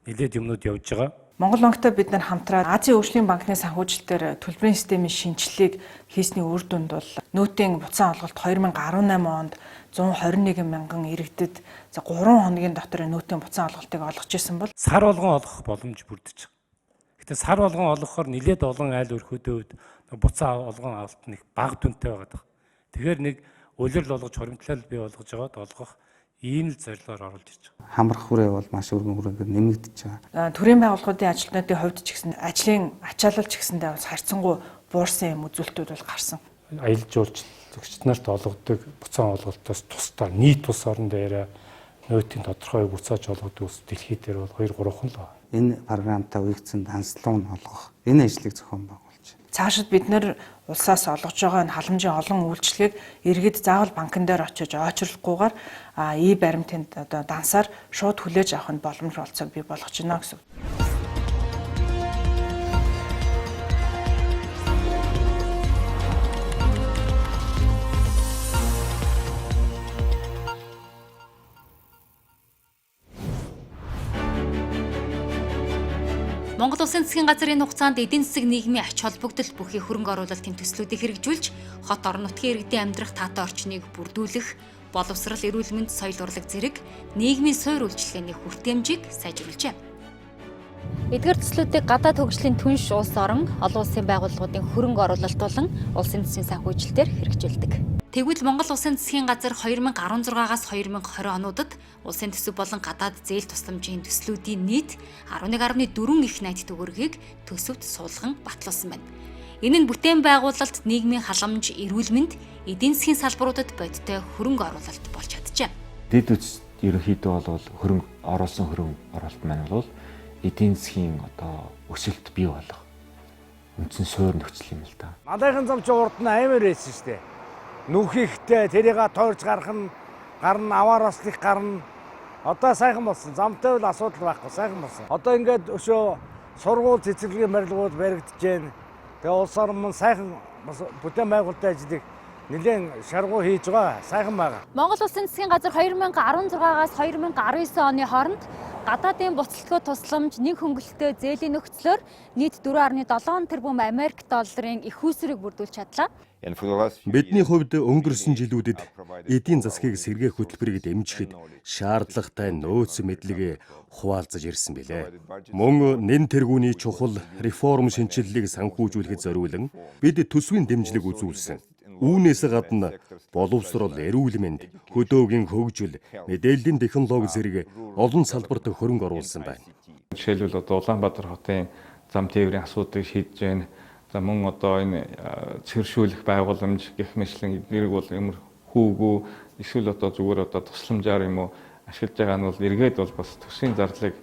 нэлээд юмнууд явж байгаа. Монгол банктай бид нар хамтраад Азийн Хөгжлийн банкны санхүүжилтээр төлбөрийн системийн шинжилгээг хийсний үр дүнд бол нөөтийн буцаан олголт 2018 онд 121 мянган иргэдэд 3 хоногийн дотор нөөтийн буцаан олголтыг олгож исэн бол сар болгон олгох боломж бүрдэж байгаа. Гэтэ сар болгон олгохоор нэлээд олон айл өрхөдөө үед буцаан олгон авалт нэг бага дүнтэй байгаа. Тэгэхээр нэг улирал олгож хоримтлал бий болгож байгаад олгох ийм л зорилгоор оруулж ирж байгаа. Хамрах хүрээ бол маш өргөн хүрээгээр нэмэгдэж байгаа. Төрийн байгууллагуудын ажилтнуудын хувьд ч гэсэн ажлын ачаалал ч гэсэндээ бас харьцангуй буурсан юм үзүүлэлтүүд бол гарсан. Аялал жуулчлалчид нарт олгодог буцаан олголтоос тусдаа нийт тус орон дээр нөөтийн тодорхой буцааж олгодог ус дэлхийд дээр бол 2-3хан л байна. Энэ програмтай уягдсан данслуу нь олгох энэ ажлыг зохион байгуулж байна. Цаашид бид нэр улсаас олгож байгаа энэ халамжийн олон үйлчлэгийг иргэд заавал банкн дээр очиж очирлохгүйгээр e-баримтын одоо дансаар шууд хүлээж авах нь боломж олцоог бий болгож байна гэсэн. Монгол Улсын засгийн газрын хугацаанд эдийн засаг нийгмийн ач холбогдол бүхий хөрөнгө оруулалтын төслүүдийг хэрэгжүүлж, хот орон нутгийн иргэдийн амьдрах таатай орчныг бүрдүүлэх, боловсрал, эрүүл мэнд, соёл урлаг зэрэг нийгмийн суур үйлчилгээний хүртээмжийг сайжруулжээ. Эдгээр төслүүдийг гадаад хөгжлийн түнш улс орон, олон улсын байгууллагуудын хөрөнгө оруулалт болон улсын засгийн санхүүжилтээр хэрэгжүүлдэг. Тэгвэл Монгол Улсын засгийн газар 2016-аас 2020 онуудад улсын төсөв болон гадаад зээл тусламжийн төслүүдийн нийт 11.4 их найт төгрөгийг төсөвт суулган батлуулсан байна. Энэ нь бүтээн байгуулалт, нийгмийн халамж, эрүүл мэнд, эдийн засгийн салбаруудад бодиттой хөрөнгө оруулалт болж чаджээ. Дэд үст ерөнхийдөө бол хөрөнгө оруулсан хөрөнгө оруулалт маань бол эдийн засгийн өсөлт бий болох үндсэн суурь нөхцөл юм л да. Малайхан зам чи урд нь амар байсан шүү дээ. Нүхийхтэй тэрийг тойрч гарах нь гарна, аваар ослих гарна. Одоо сайхан болсон. Замтай бол асуудал байхгүй, сайхан болсон. Одоо ингээд өшөө сургууль цэцэрлэгийн барилгууд баригдаж байна. Тэгээ улс орн мөн сайхан бүтээн байгуулалтын ажлыг нэлээд шаргуу хийж байгаа, сайхан байгаа. Монгол Улсын засгийн газар 2016-аас 2019 оны хооронд гадаадын буцалтгой тусламж, нэг хөнгөлөлттэй зээлийн нөхцлөөр нийт 4.7 тэрбум Америк долларын их үүсвэрийг бүрдүүлж чадлаа. Бидний хувьд өнгөрсөн жилүүдэд эдийн засгийг сэргээх хөтөлбөрийг дэмжихэд шаардлагатай нөөц мэдлэг хуваалцаж ирсэн билээ. Мөн нэн тэргүүний чухал реформ шинжилгээг санхүүжүүлэхэд зориулан бид төсвийн дэмжлэг үзүүлсэн. Үүнээс гадна боловсрол, эрүүл мэнд, хөдөөгийн хөгжил, мэдээллийн технологи зэрэг олон салбарт хөрөнгө оруулсан байна. Жишээлбэл Улаанбаатар хотын зам тээврийн асуудлыг шийдэж байна. За мөн энэ цэвэршүүлэх байгууламж гэх мэтлэн эднэрийг бол ямар хүүгүү эсвэл зүгээр тусламжаар юм уу ашиглаж байгаа нь бол эргээд бол бас төсвийн зардлыг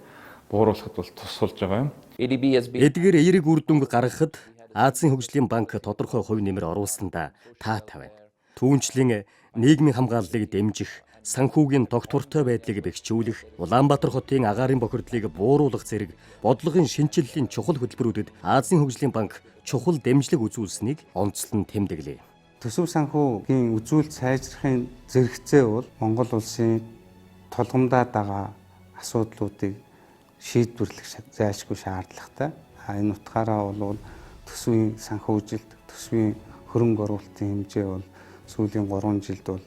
бууруулахад бол тусалж байгаа юм. Эдгээр эерэг үр дүнг гаргахад Азийн хөгжлийн банк тодорхой хувь нэмэр оруулсандаа таатай байна. Түүнчлэн нийгмийн хамгааллыг дэмжих, санхүүгийн тогтвортой байдлыг бэхжүүлэх, Улаанбаатар хотын агаарын бохирдлыг бууруулах зэрэг бодлогын шинжиллийн чухал хөтөлбөрүүдэд Азийн хөгжлийн банк чухал дэмжлэг үзүүлсэнийг онцлон тэмдэглэе. Төсөв санхүүгийн үзүүлэлт сайжрахын зэрэгцээ бол Монгол улсын тулгамдаад байгаа асуудлуудыг шийдвэрлэх зайлшгүй шаардлагатай. Энэ утгаараа бол төсвийн санхүүжилт, төсвийн хөрөнгө оруулалтын хэмжээ бол сүүлийн 3 жилд бол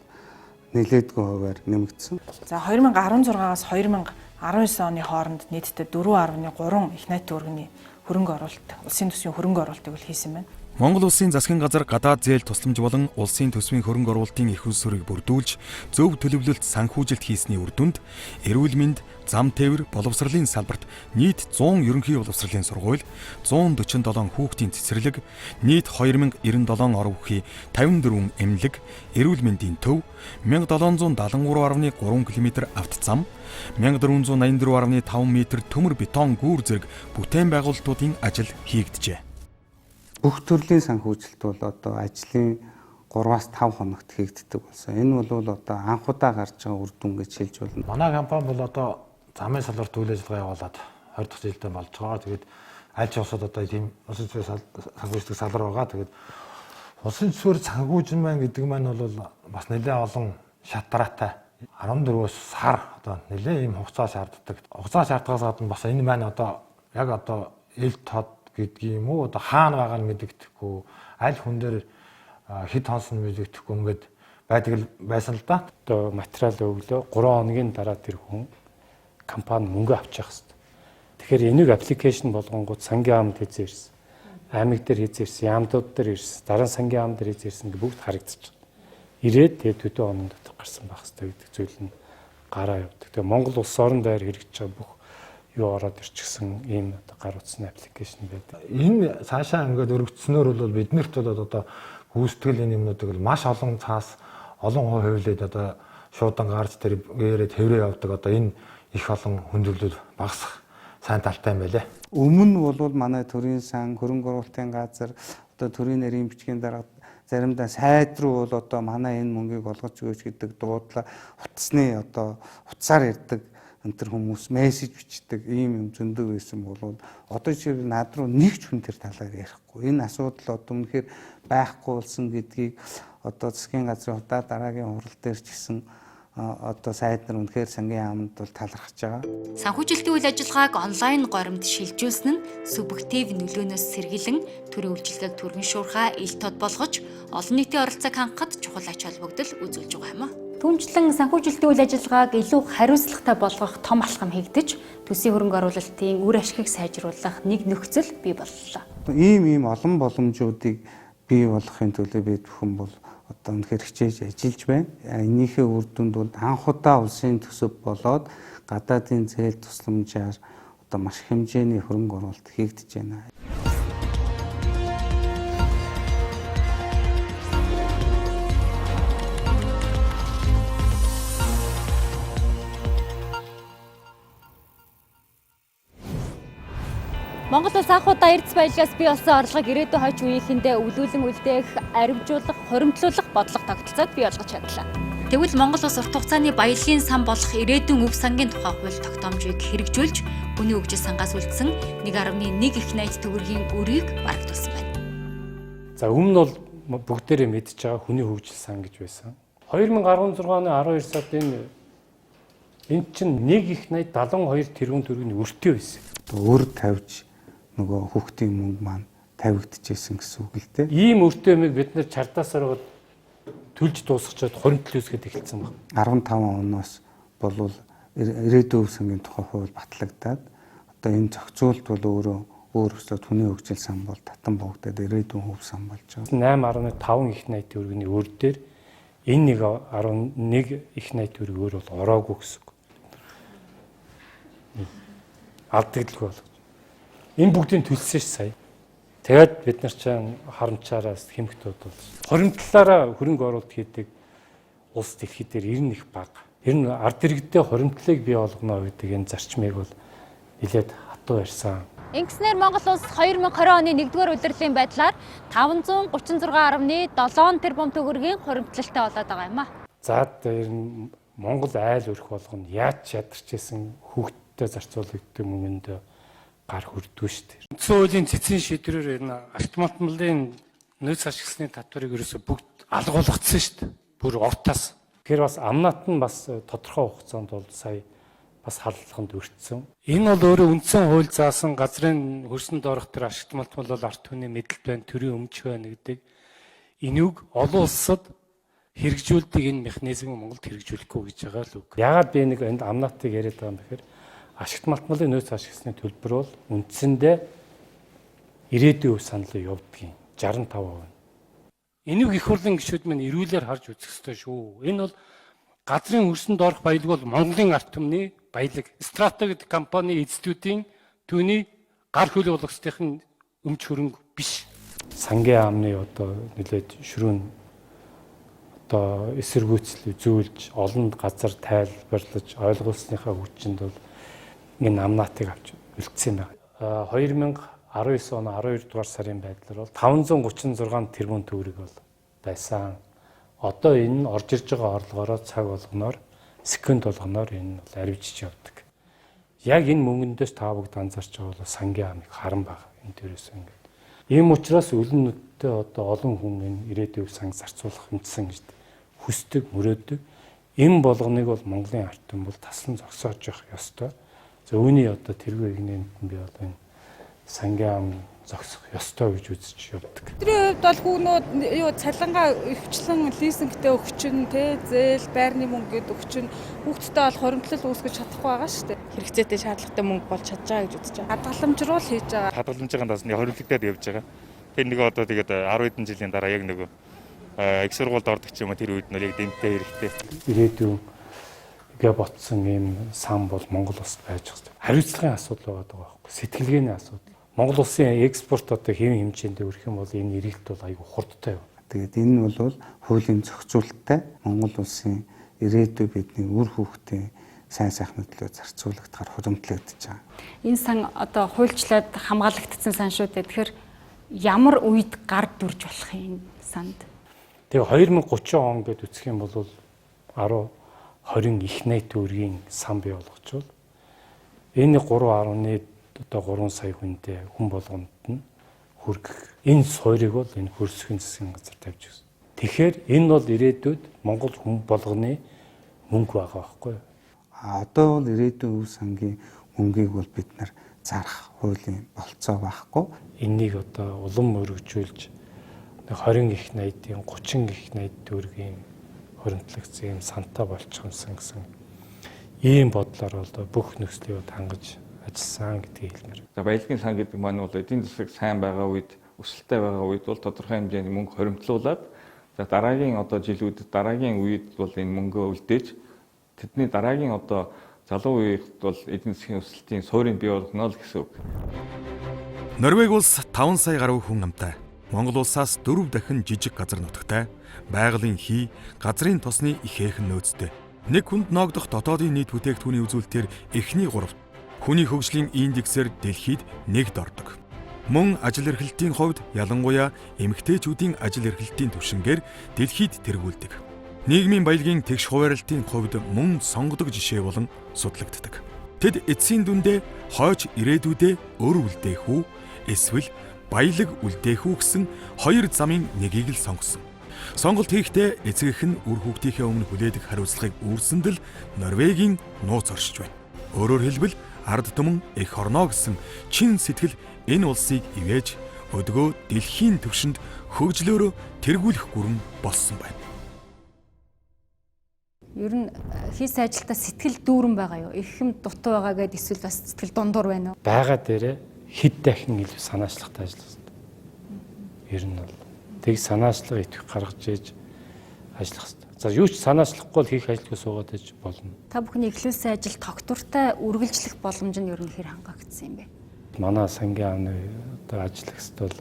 нэлээдгүй хувиар нэмэгдсэн. За 2016-аас 2019 оны хооронд нийтдээ 4.3 их найт төгрөгийн хөрөнгө оруулалт, улсын төсвийн хөрөнгө оруулалтыг хийсэн байна. Монгол Улсын засгийн газар гадаад зээл тусламж болон улсын төсвийн хөрөнгө оруулалтын их усурыг бүрдүүлж, зөв төлөвлөлт санхүүжилт хийсний үр дүнд эрүүл мэнд, зам тээвэр, боловсролын салбарт нийт 100 ерөнхий боловсролын сургууль, 147 хүүхдийн цэцэрлэг, нийт 2097 ор бүхий 54 эмнэлэг, эрүүл мэндийн төв, 1773.3 км автозам, 1484.5 м төмөр бетон гүүр зэрэг бүтээн байгуулалтуудын ажил хийгджээ. Бүх төрлийн санхүүжилт бол ажлын 3-аас 5 хоногт хийгддэг болсон. Энэ бол анх удаа гарч байгаа үр дүн гэж хэлж болно. Манай компани бол замын салбарт үйл ажиллагаа явуулаад 20 дахь жилдээ болж байгаа. Тэгээд аль ч улсад тийм улсын төсвийн санхүүждэг салбар байгаа. Тэгээд улсын төсвөр санхүүжин маань гэдэг маань бол бас нэлээд олон шатраатай 14 сар нэлээд ийм хугацаа шаарддаг. Хугацаа шаардлагаас гадна бас энэ маань яг ил тод гэдгийг юм уу хаана байгаа нь мэдэгдэхгүй, аль хүн дээр хэд хонс нь мэдэгдэхгүй ингээд байдаг байсан л да. Материал өглөө 3 хоногийн дараа тэр хүн компани мөнгө авчих хэвээр. Тэгэхээр энийг аппликейшн болгонгууд сангийн яамд хийж ирсэн. Аймаг дээр хийж ирсэн, яамдууд дээр ирсэн, дараа нь сангийн яамд дээр хийж ирсэн бүгд харагдчих. Ирээд тэгээ төдөө ононд гарсан байх хэвээр гэдэг зүйл нь гараа явдаг. Тэгээ Монгол улс орон дээр хэрэгжиж байгаа бүх юу ороод ирчихсэн ийм гар утасны аппликейшн байдаг. Энэ цаашаа ингээд өргөцснөөр бол биднэрт бол гүйцэтгэлийн юмнуудыг маш олон цаас олон хувилээд шуудан гарч тэр гээрээ тэврээ явдаг энэ их олон хүндрэлүүд багасах сайн талтай юм байлээ. Өмнө бол манай төрийн сан, хөрөнгө оруулалтын газар, төрийн нарийн бичгийн дарга заримдаа сайд руу бол манай энэ мөнгийг олгож өгөөч гэдэг дуудлага утасны утсаар ирдэг энэ хүмүүс мессеж бичдэг ийм юм зөндөг байсан бол одоо жишээ над руу нэг ч хүн тэр талаар ярихгүй. Энэ асуудал үнэхээр байхгүй болсон гэдгийг засгийн газрын удаа дараагийн хурал дээр ч гэсэн одоо сайд нар үнэхээр сангийн яамд бол талархаж байгаа. Санхүүжилтийн үйл ажиллагааг онлайн горимд шилжүүлсэн нь субъектив нөлөөнөөс сэргийлэн төрийн үйлчлэлд түргэн шуурхаа ил тод болгож олон нийтийн оролцоог хангахад чухал ач холбогдол үзүүлж байгаа юм а. Түүнчлэн санхүүжилтийн үйл ажиллагааг илүү хариуцлагатай болгох том алхам хийгдэж, төсвийн хөрөнгө оруулалтын үр ашгийг сайжруулах нэг нөхцөл бий боллоо. Ийм олон боломжуудыг бий болгохын төлөө бид бүхэн бол одоо үнэхээр хичээж ажиллаж байна. Энийхээ үр дүнд бол анх удаа улсын төсөв болоод гадаадын зээл тусламжаар одоо маш их хэмжээний хөрөнгө оруулалт хийгдэж байна. Монгол улс анх удаа эрдэс баялгаас бий болсон орлогыг ирээдүйн хойч үеийнхэндээ өвлүүлэн үлдээх, аривжуулах, хоримтлуулах бодлого тогтолцоод бий болгож чадлаа. Тэгвэл Монгол улс урт хугацааны баялагын сан болох ирээдүйн өв сангийн тухай хууль тогтоомжийг хэрэгжүүлж, хүний хөгжил сангаас үлдсэн 1.1 их найт төгрөгийн өрийг барагдуулсан байна. За өмнө бол бүгдээрээ мэдж байгаа хүний хөгжил сан гэж байсан. 2016 оны 12 сард энэ чинь 1 их найт 72 тэрбум төгрөгийн өртөө байсан. Өр тавьж нөгөө хүүхдийн мөнгө маань тавигдчихсэн гэсэн үг л дээ. Ийм өртөөмийг бид нэр чардаас ороод төлж дуусгачаад хоримтлал үүсгэж эхэлсэн баг. 15 оноос болвол ирээдүйн сангийн тухай хууль батлагдаад одоо энэ зохицуулт бол өөрөөсөө хүний хөгжил сан бол татан богдоод ирээдүйн хөв сан болж байгаа. 8.5 их найт төгрөгийн өр дээр энэ 1.1 их найт төгрөг өөр бол ороогүй гэсэн. Алдагдaltaй болгож. Энэ бүгдийн төлсөн ш сая. Тэгээд бид нар чинь харамчаараас хэмхтүүд бол хоримтлалаараа хөрөнгө оруулалт хийдэг улс дэлхий дээр 90 их бага. Ер нь ард иргэдээ хоримтлалыг бий болгоно гэдэг энэ зарчмыг бол нэлээд хатуу ярьсан. Ингэснээр Монгол улс 2020 оны 1-р улирлын байдлаар 536.7 тэрбум төгрөгийн хоримтлалтай болоод байгаа юм а. За ер нь Монгол айл өрх болгоно яаж ядарч исэн хүүхдтэй зарцуулагддаг мөнгөнд гар хүрдгүй шүү дээ. Үндсэн хуулийн цэцэн шийдвэрээр энэ автоматмлын нөөц ашигласны татварыг ерөөсө бүгд алгуулгацсан шүү дээ. Бүр овтаас. Тэгэхээр бас амнат нь бас тодорхой хугацаанд бол сая бас халдлаганд өртсөн. Энэ бол өөрөө үндсэн хууль заасан газрын хөрсөнд орох төр ашигт малтмал бол арт түмний мэдлэлт байна, төрийн өмч байна гэдэг энэг олон улсад хэрэгжүүлдэг энэ механизмыг Монголд хэрэгжүүлэхгүй гэж байгаа л үг. Яагаад би нэг энд амнатыг яриад байгаа юм бэхээр ашигт малтмалын нөөц ашигласны төлбөр бол үндсэндээ ирээдүйн өв саналыг явуулдаг 65%. Энийг их хурлын гишүүд минь эрүүлэр харж үзэх ёстой шүү. Энэ бол газрын хөрсөнд орох баялаг бол Монголын арт түмний баялаг. Стратеги компани эзэдүүдийн түүний гар хөл болгоцтойхын өмч хөрөнгө биш. Сангийн яамны одоо нэлээд ширүүн одоо эсэргүүцэл үзүүлж олон газар тайлбарлаж ойлгуулсныхаа хүчинд бол энэ амнатыг авч үлдсэн байна. 2019 оны 12 дугаар сарын байдлаар бол 536 тэрбум төгрөг бол байсан. Одоо энэ нь орж ирж байгаа орлогоороо цаг болгоноор секунд болгоноор энэ бол арвижиж явдаг. Яг энэ мөнгөндөөс та бүгд анзаарч байгаа бол сангийн амыг харан байгаа энэ төрөөс ингээд. Ийм учраас үлэннүүдтэй одоо олон хүн энэ ирээдүйн санг зарцуулах юмсан гэж хүсдэг, мөрөөддөг. Энэ болгоныг бол Монголын арт түмэн бол таслан зогсоож явах ёстой. За үүний одоо тэргүй игнэнд нь би одоо энэ сангийн ам зогсох ёстой гэж үзэж явдаг. Тэрийн хувьд бол хүүнүүд юу цалингаа өвчлэн лизингтэй өгчин, зээл, байрны мөнгө гээд өгчин. Хүүхдтэй бол хоримтлал үүсгэж чадахгүй байгаа шүү дээ. Хэрэгцээтэй шаардлагатай мөнгө болж чадж байгаа гэж үзэж байгаа. Хадгаламжруулал хийж байгаа. Хадгаламжийн даас нь хоримтлагдаад явж байгаа. Тэр нэг одоо тэгээд 10 хэдэн жилийн дараа яг нөгөө их сургуульд ордог ч юм уу тэр үед нь яг дэмтэй хэрэгтэй. Ирээдүйн гээ ботсон ийм сан бол Монгол улсад байж байгаа. Хариуцлагын асуудал байгаа байхгүй. Сэтгэлгээний асуудал. Монгол улсын экспорт одоо хэвэн хэмжээнд өрөх юм бол энэ эргэлт бол айгүй хурдтай юм. Тэгээд энэ бол хуулийн зохицуулттай Монгол улсын ирээдүй бидний үр хүүхдийн сайн сайхны төлөө зарцуулагдахаар хуримтлагдаж байгаа. Энэ сан одоо хуульчлаад хамгаалагдсан сан шүү дээ. Тэгэхээр ямар үед гар дүрж болох юм санд? Тэгээ 2030 он гэд үсэх юм бол 10-20 их найт төгрөгийн сан бий болгочвол энэ 3.3 сая хүнтэй хүн болгонд нь хүргэх энэ суурийг бол энэ хөрсгийн засгийн газар тавьж өгсөн. Тэгэхээр энэ бол ирээдүйд Монгол хүн болгоны мөнгө байгаа байхгүй юу? Одоо бол ирээдүйн өв сангийн мөнгийг бол бид нар зарах хуулийн болцоо байхгүй. Энийг одоо улам өргөжүүлж 20 их найдын 30 их найд төгрөгийн хоригдлогц юм санта болчихсон гэсэн ийм бодлоор бол бүх нөхцөлийг хангаж ажилласан гэдгийг хэлмээр. За баялагын сан гэдэг маань бол эдийн засаг сайн байгаа үед, өсөлттэй байгаа үед бол тодорхой хэмжээний мөнгө хоримтлуулад за дараагийн одоо жилүүдэд дараагийн үед бол энэ мөнгөө үлдээж тэдний дараагийн одоо залуу үед бол эдийн засгийн өсөлтийн суурийг бий болгоно л гэсэн үг. Норвеги улс 5 сая гаруй хүн амтай. Монгол улсаас 4 дахин жижиг газар нутагтай. Байгалийн хий, газрын тосны ихээхэн нөөцтэй. Нэг хүнд ноогдох дотоодын нийт бүтээгдэхүүний үзүүлэлтээр эхний 3-т. Хүний хөгжлийн индексээр дэлхийд 1-д ордог. Мөн ажил эрхлэлтийн хувьд ялангуяа эмэгтэйчүүдийн ажил эрхлэлтийн түвшингээр дэлхийд тэргүүлдэг. Нийгмийн баялагын тэгш хуваарлтын хувьд мөн сонгодог жишээ болон судлагддаг. Тэд эцсийн дүндээ хойч ирээдүйдээ өр үлдээх үү эсвэл баялаг үлдээх үү гэсэн хоёр замын нэгийг л сонгосон. Сонголт хийхдээ эцэгийнх нь үр хүүхдийнхээ өмнө хүлээдэг хариуцлагыг үүрсэнд л Норвегийн нууц оршиж байна. Өөрөөр хэлбэл ард түмэн эх орноо гэсэн чин сэтгэл энэ улсыг ивэж өдгөө дэлхийн түвшинд хөгжлөөрөө тэргүүлэх гүрэн болсон байна. Ер нь хийсэн ажилдаа сэтгэл дүүрэн байгаа юу? Их юм дутуу байгаа гэдээ эсвэл бас сэтгэл дундуур байна уу? Бага дээрээ хэд дахин илүү санаачлагтай ажиллах хэрэгтэй. Ер нь бол тэг санаачлага итгэх гаргаж ээж ажиллах хэрэгтэй. За юу ч санаачлахгүй л хийх ажилгүй суугаад ээж болно. Та бүхний эхлүүлсэн ажил тогтвортой үргэлжлэх боломж нь ер нь хэр хангагдсан юм бэ? Манай сангийн аавны одоо ажиллагчд бол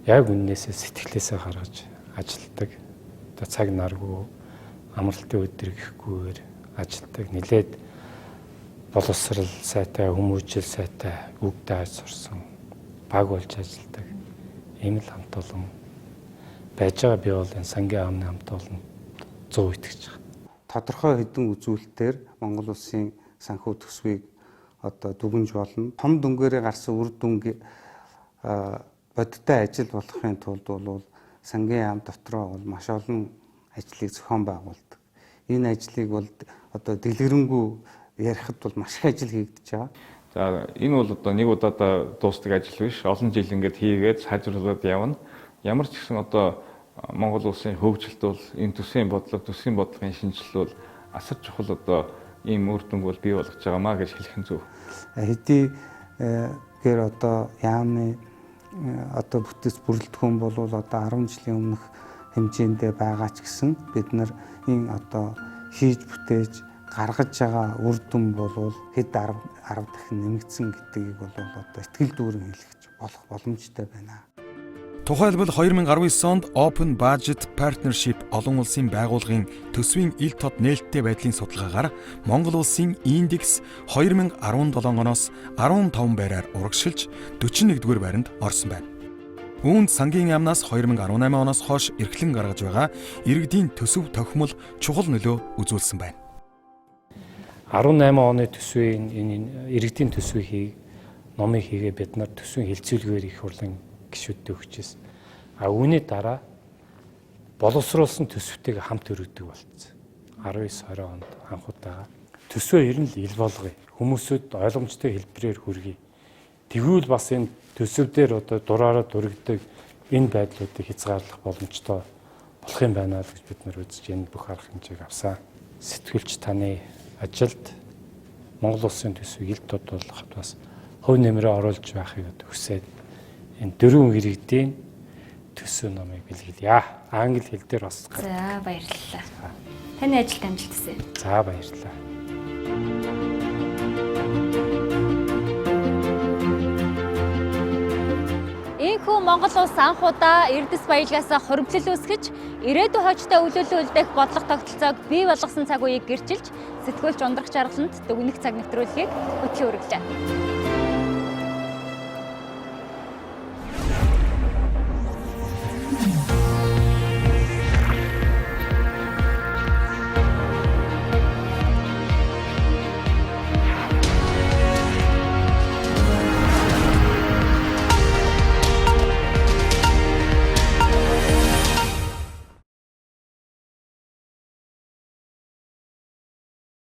яг үннээсээ сэтгэлээсээ гаргаж ажилтдаг. Одоо цаг наргүй амралтын өдөр гэхгүйгээр ажилтдаг. Нилээд боловсрал сайтай, хүмүүжил сайтай, үг дааж сурсан, баг болж ажилтдаг. Ийм л хамт олон байж байгаа. Би бол энэ сангийн аавны хамт олон 100 итгэж байгаа. Тодорхой хэдэн үзүүлэлтээр Монгол улсын санхүү төсвийг одоо дүгнж болно. Том дүнгээрээ гарсан үр дүнг бодиттой ажил болохын тулд бол сангийн яам дотроо бол маш олон ажлыг зохион байгуулдаг. Энэ ажлыг бол одоо дэлгэрэнгүй ярихад бол маш их ажил хийгдэж байгаа. За энэ бол одоо нэг удаадаа дуустдаг ажил биш. Олон жил ингээд хийгээд сайжруулаад явна. Ямар ч гэсэн одоо Монгол улсын хөгжилд бол энэ төсвийн бодлогын шинжилэл бол асар чухал одоо ийм үр дүнг бол бий болгож байгаамаа гэж хэлэх нь зөв. Хэдий гэр одоо яамны одоо бүтэц бүрэлдэхүүн бол одоо 10 жилийн өмнөх хэмжээндээ байгаа ч гэсэн бид нар энэ одоо хийж бүтээж гаргаж байгаа үр дүн бол хэд 10 дахин нэмэгдсэн гэдгийг бол одоо ихтгэл дүүрэн хэлэх болох боломжтой байна. Тухайлбал 2019 онд Open Budget Partnership олон улсын байгууллагын төсвийн ил тод нээлттэй байдлын судалгаагаар Монгол улсын индекс 2017 оноос 15 байраар урагшилж 41-р байранд орсон байна. Үүнд сангийн яамнаас 2018 оноос хойш эрхлэн гаргаж байгаа иргэдийн төсөв тохимол чухал нөлөө үзүүлсэн байна. 18 оны төсвийн энэ иргэдийн төсвийг номыг хийгээ бид нар төсвийн хилцүүлгээр их хурлын гишүүдтэй өгчээс. Үүний дараа боловсруулсан төсөвтэйг хамт өргөдөг болцсон. 19-20 онд анхудаага төсвөө ер нь л ил болгоё. Хүмүүсүүд ойлгомжтой хэлбэрээр хүргэе. Тэгвэл бас энэ төсөв дээр одоо дураараа дурагддаг энэ байдлуудыг хязгаарлах боломжтой болох юм байна гэж бид нар үзэж энэ бүх арга хэмжээг авсан. Сэтгүүлч таны ажилд Монгол улсын төсвийг ил тод болгоход бас хувь нэмрээ оруулж байхыг хүсээд энэ 4 иргэдийн төсөв номыг бэлгэлье. Англи хэл дээр бас. За баярлалаа. Таны ажилд амжилт хүсье. За баярлалаа. Энэхүү Монгол улс анхудаа эрдэс баялгаас хуримтлал үүсгэж, ирээдүйн хойчтой өлөөлөл үлдээх бодлого тогтолцоог бий болгосон цаг үеийг гэрчилж, сэтгүүлч ундрах жаргаланд дүгнэх цаг нэвтрүүлгийг хөтлөн үргэлжлээ.